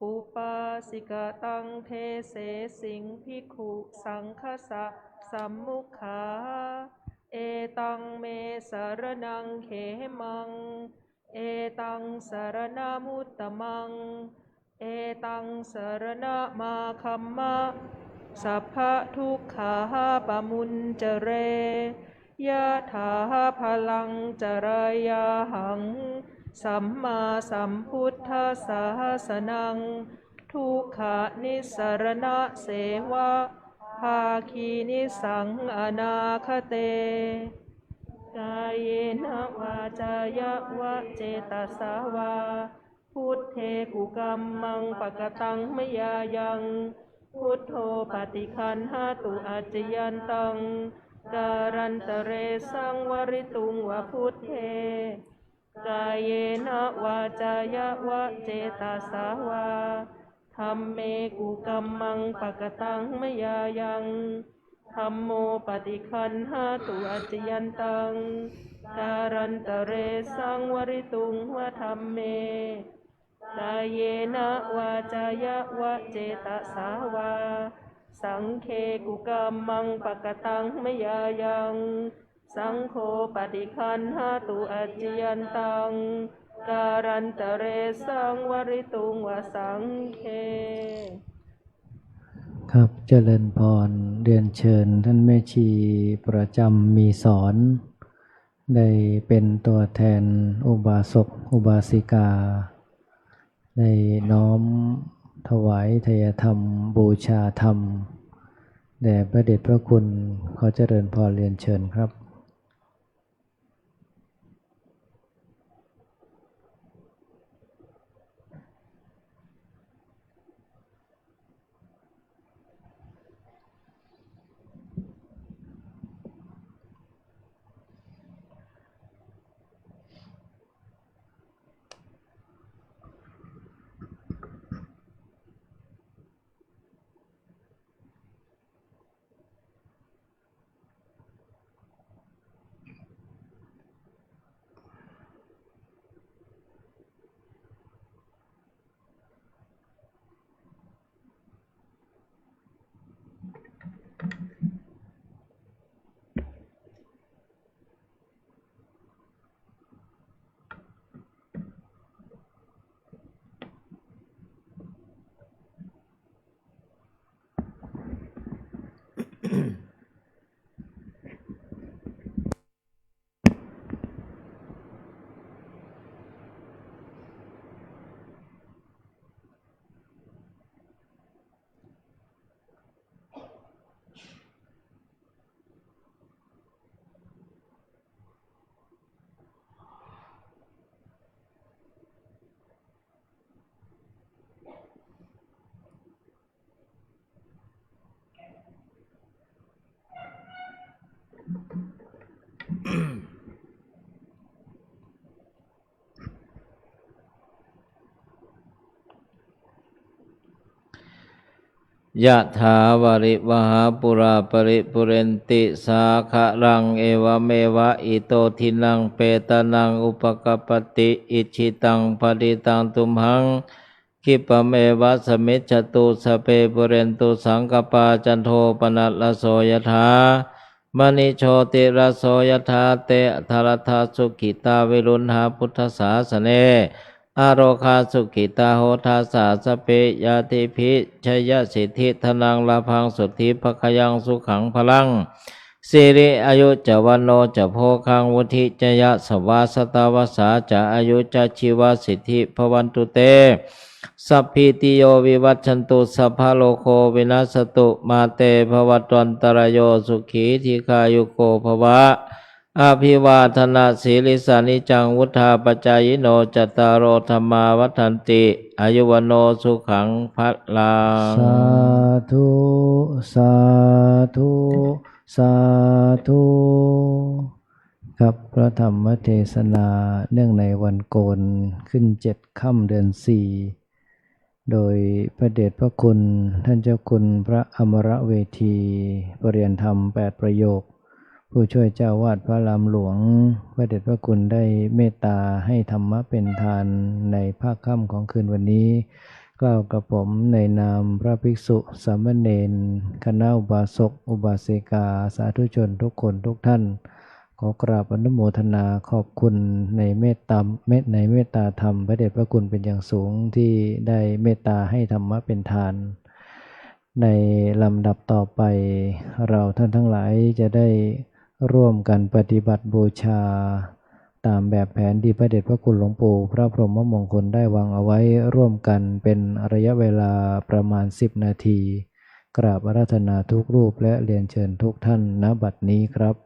อุปาสิกตังเทเสสิงภิกขุสังฆสะสัมมุขาเอตังเมสารนังเขมังเอตังสารนามุตตมังเอตังสารณมาคัมมะสัพพะทุกขาปะมุญจเรยะถาพลังจรายาหังสัมมาสัมพุทธัสสะสนังทุกขานิสรณะเสวะภาคีนิสังอนาคเตกายเยนะวาจายะวะเจตสาวาพุทเทกุกัมมังปะกตังมยายังพุทโธปฏิคันหาตุอาจยันตังการันตเรสังวริตุงวะพุทเทกายเยนะวาจายะวะเจตสาวาธัมเมกุกัมมังปะกตังมยายังธัมโมปฏิคันหาตุอาจยันตังการันตเรสังวริตุงวะธัมเมกายเยนะวาจายะวะเจตสาวาสังเคกุกัมมังปะกตังมยายังสังโฆปฏิคันหาตุอาจยันตัง การันตเรสังวริตุงวสังเค ครับเจริญพรเรียนเชิญท่านแม่ชีประจำมีสอนได้เป็นตัวแทนอุบาสกอุบาสิกาได้น้อมถวายทายธรรมบูชาธรรมแด่พระเดชพระคุณขอเจริญพรเรียนเชิญครับ ยะถาวาริวหาปุราปริปุเรนติสาคะรังเอวเมวะอิโตทินังเปตานังอุปกปปติอิชิตังปฏิตังตุมหังคิปะเมวะสมิจฉตุสเปปุเรนตุสังกปาจันโทปนัสละโสยถามณิโชติระโสยถาเตทารัธาสุขิตาวิรุณหาพุทธศาสเนอโรคาสุขิตาโหทาสาสเปยาติพิชยสิทธิธนังลาพังสุทธิภคยังสุขังพลังสิริอายุจวันโนจะโพคังวุธิจยะสวาสตาวสาจะอายุจชีวสิทธิภวันตุเตสัพพิติโยวิวัชชันตุสัพพะโลโควินัสตุมาเตภวัตวันตรายโยสุขีทีคายุโกภวะอาภิวาทนาสีลิสานิจังวุธาปจายโนจตตารโอธรรมาวัฏันติอายุวโนสุขังพลัง สาธุสาธุสาธุครับพระธรรมเทศนาเนื่องในวันโกนขึ้น7 ค่ำเดือน 4โดยพระเดชพระคุณท่านเจ้าคุณพระอมรเวทีปริยนธรรม8 ประโยคผู้ช่วยเจ้าวาดพระรามหลวงพระเดชพระคุณได้เมตตาให้ธรรมะเป็นทานในภาคค่ำของคืนวันนี้กล่าวกับผมในนามพระภิกษุสามเณรคณะอุบาสกอุบาสิกาสาธุชนทุกคนทุกท่านขอกราบอนุโมทนาขอบคุณในเมตตาธรรมพระเดชพระคุณเป็นอย่างสูงที่ได้เมตตาให้ธรรมะเป็นทาน ในลำดับต่อไปเราท่านทั้งหลายจะได้ร่วมกันปฏิบัติบูชาตามแบบแผนที่พระเดชพระคุณหลวงปู่พระพรหมมงคลได้วางเอาไว้ร่วมกันเป็นระยะเวลาประมาณ10 นาทีกราบอาราธนาทุกรูปและเรียนเชิญทุกท่านณบัดนี้ครับ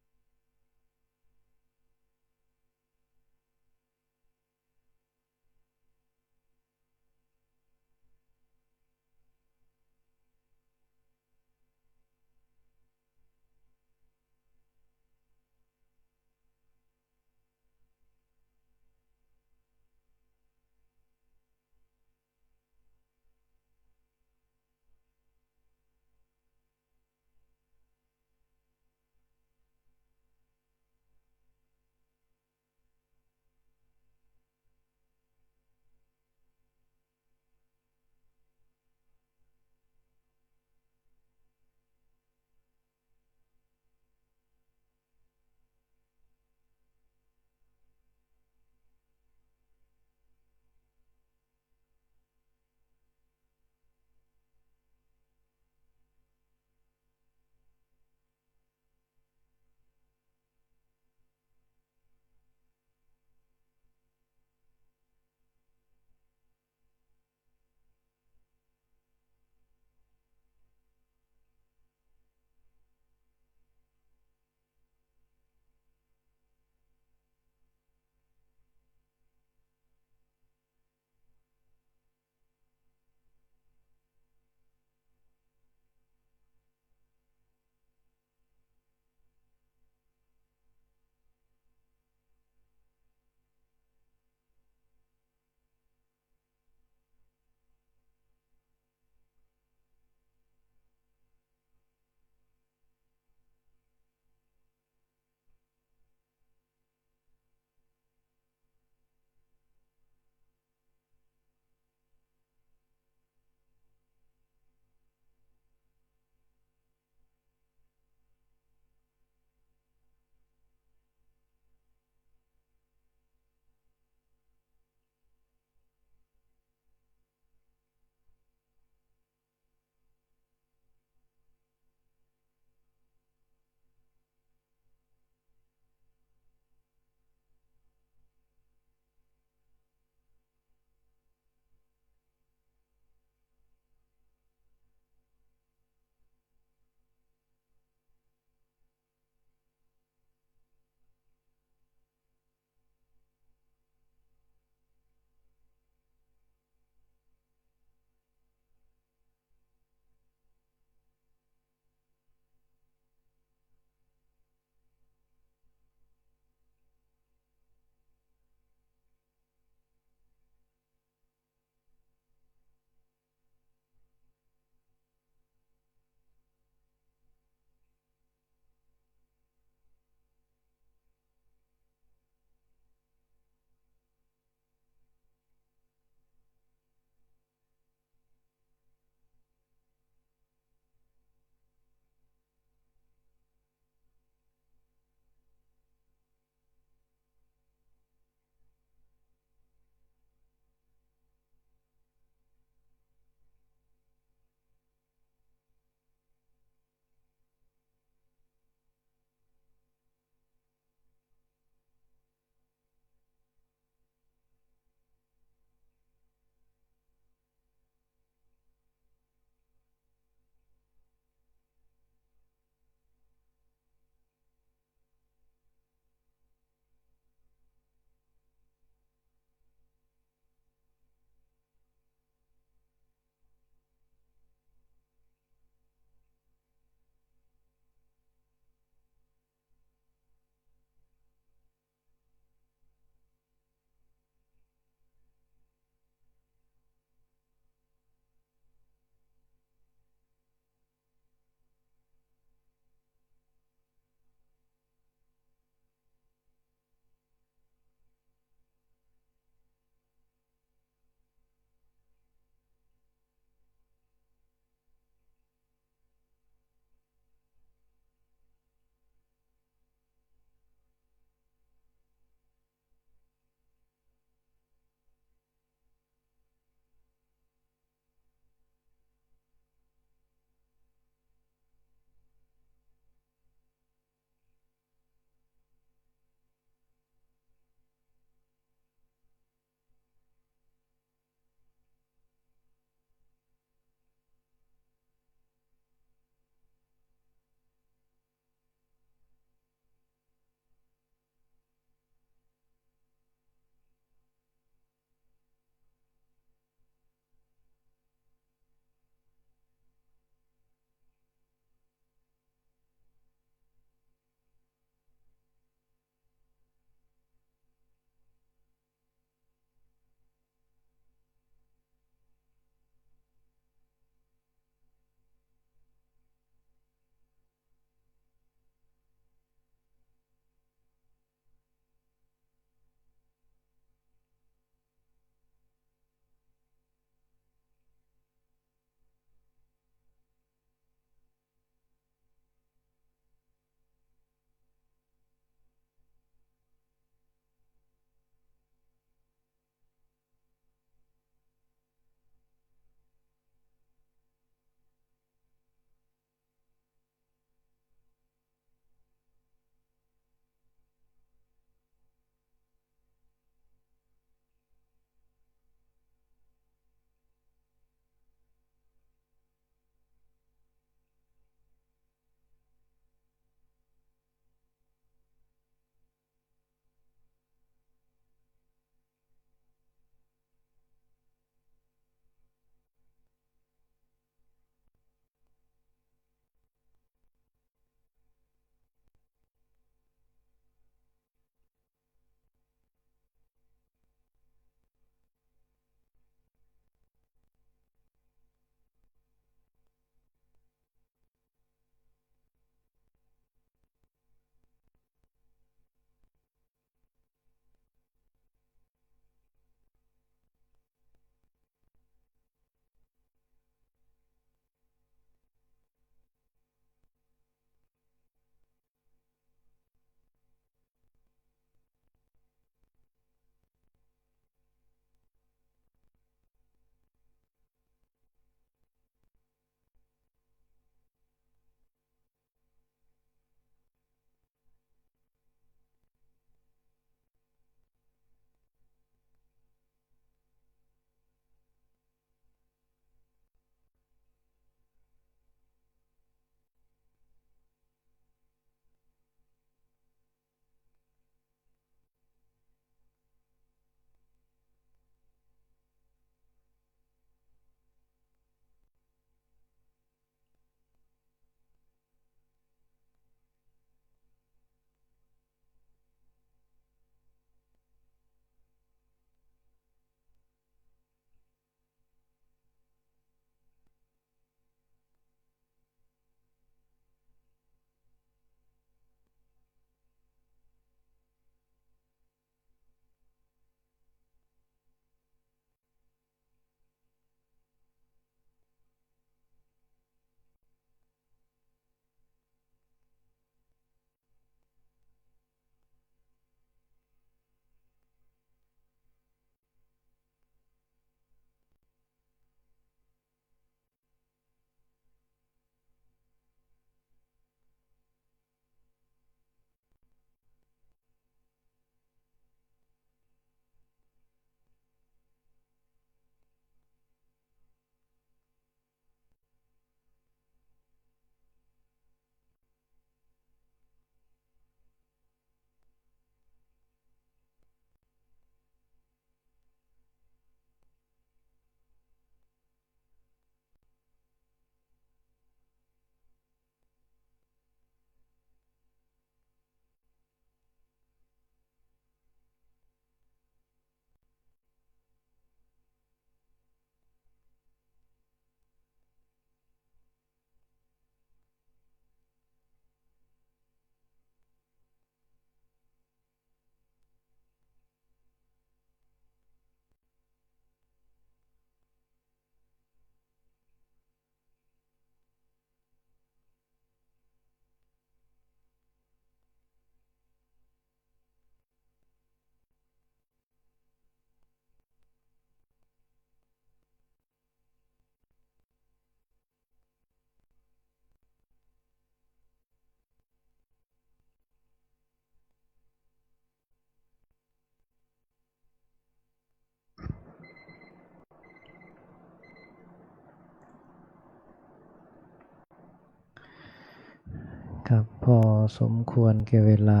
ครับพอสมควรแก่เวลา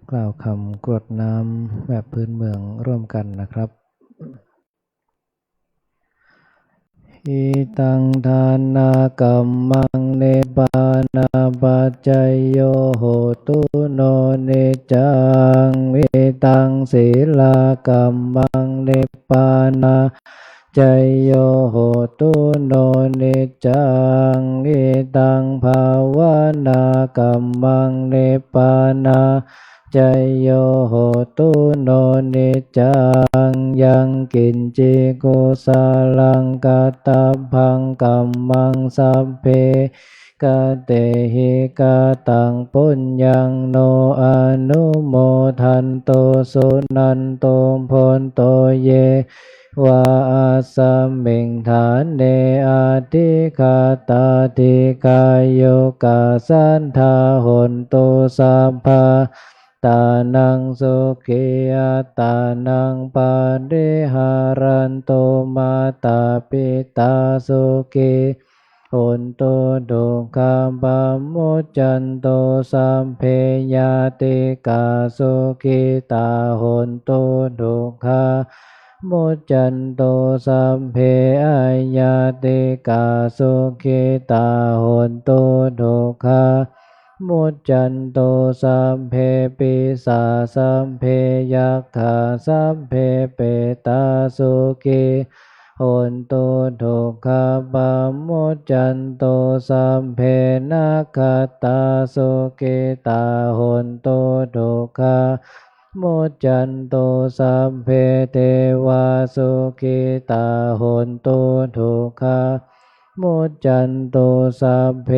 กล่าวคำกรวดน้ำแบบพื้นเมืองร่วมกันนะครับอิตังทานากัมมังเนปานาปัจจยโยโหตุโนเนจังอิตังศีลากัมมังเนปานาจยโยโหตุโนเนจังอิตังภาวนากัมมังเนปานาจยโยโหตุโนเนจังยังกินจิกุสาลังกัตตพังกัมมังสัพเพกเตหิกตังปุญญังโนอนุโมทันโตสุนันโตพนโตเยวาอาสัมมิงฐานเนอาทิคาตาทิกายโยกาสันทาหนตุสัพพะตานังสุขีอัตตานังปาริหารันโตมาตาปิตาสุขีหนตุดุขังปะโมจจันโตสัมเพยติกาสุขีตาหนตุดุขังโมจจันโตสัมเพอายาติกาสุขิตาหนตุทุกขามุจจันโตสัมเพปิสาสัมเพยัคขาสัมเพเปตาสุขิหนตุทุกขปะมุจจันโตสัมเพนัคขตาสุขิตาหนตุทุกขามุจจันโตสัพเพเทวาสุขิตาหนตุทุกขามุจจันโตสัพเพ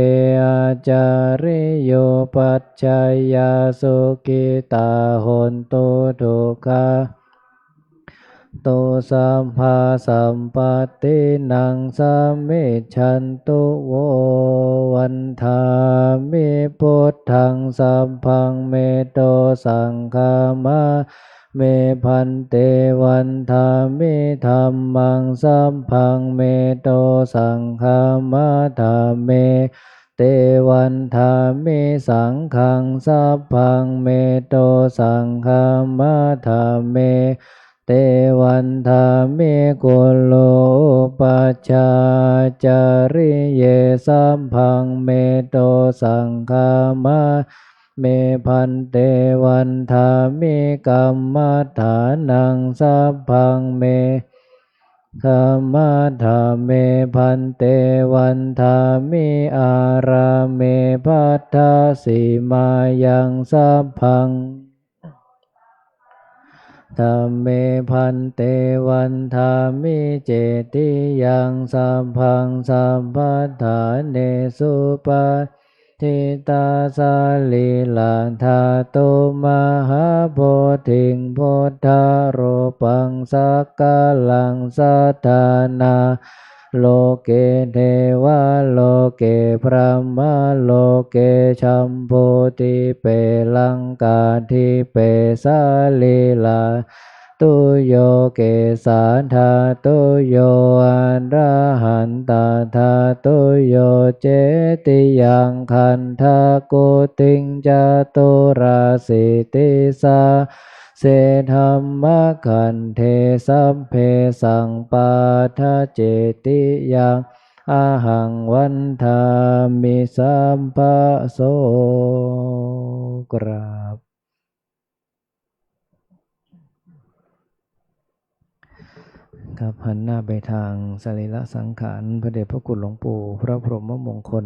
อาจาริโยปัจจายาสุขิตาหนตุทุกขาโตสัมภาสัมปตินังสัมมิชันตุโววันธามิพุทธังสัพพังเมโตสังฆามาเมพันเตวันธามิธัมมังสัพพังเมโตสังฆามาธาเมเตวันธามิสังฆังสัพพังเมโตสังฆามาธาเมเตวันธามิกุโลปัจจาจาริเยสัมพังเมโตสังฆามาเมพันเตวันธามิกัมมัฏฐานังสัพพังเมกัมมัฏฐาเมพันเตวันธามิอาราเมภัทธสีมายังสัพพังธรรมเมพันเตวันธามิเจติยังสัพพังสัพพัทธาเนสุปาทิตาสาลีลังธาตุมหาโพธิงพุทธารูปังสักกะลังสัทธานาโลเกเทวะโลเกพระมะโลเกชัมโพธิเปลังกาทิเปสาลีลาตุโยเกสาธาตุโยอันราหันตาธาตุโยเจติยังคันธากุติงจตุราสิติสาเสธรรมขันเทสัพเพสังปาทะเจติยังอาหังวันธามิสัมปะโสกราบครับหันหน้าไปทางสรีระสังขารพระเดชพระคุณหลวงปู่พระพรหมมงคล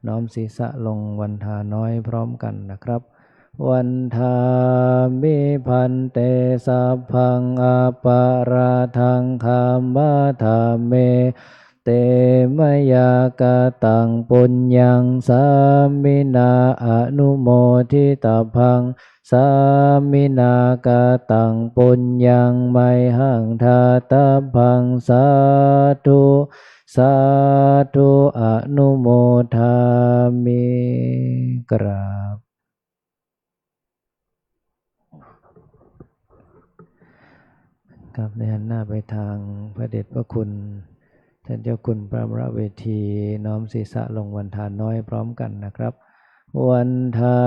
น้อมศีรษะลงวันทาน้อยพร้อมกันนะครับวันทามิพันเตสัพพังอปาราทังคามาธาเมเตมยากตังปุญญังสามินาอนุโมทิตาพังสามินากตังปุญญังไมหังทาตาพังสาธุสาธุอนุโมทามิกราบครับในหันหน้าไปทางพระเดชพระคุณท่านเจ้าคุณพระมรเวทีน้อมศีรษะลงวันทานน้อยพร้อมกันนะครับ วันทา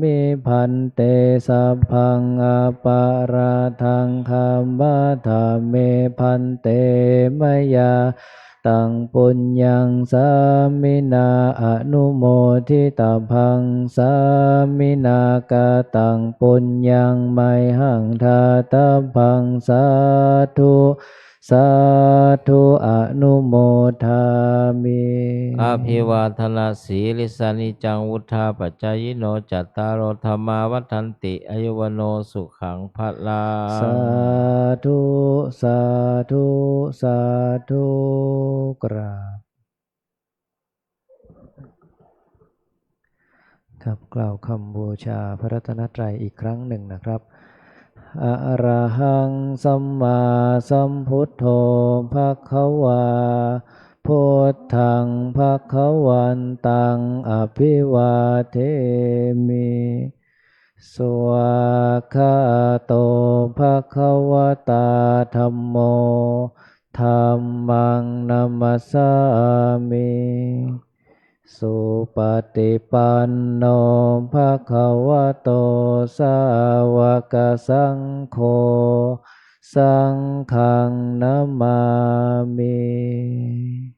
มิพันเตสัพพังอปาราทังคัมมาธาเมพันเตมยาตังปุญญังสามินาอนุโมทิตาพังสามินากาตังปุญญังไมหังทาตาพังสาธุสาธุอนุโมทามิ อภิวาทนาสีลิสานิจังวุธาปัจจายโนจัตตารโอธรรมาวัฏันติอายุวโนสุขังพลั สาง ธุสาธุสาธุกราบครับกล่าวคำบูชาพระรัตนตรัยอีกครั้งหนึ่งนะครับอะระหังสัมมาสัมพุทโธภควาพุทธังภวันตังอภิวาเทมิสวากขาโตภควตาธัมโมธัมมังนัมมัสสามิสุปฏิปันโนภควโตสาวกสังโฆสังฆังนัมมามิ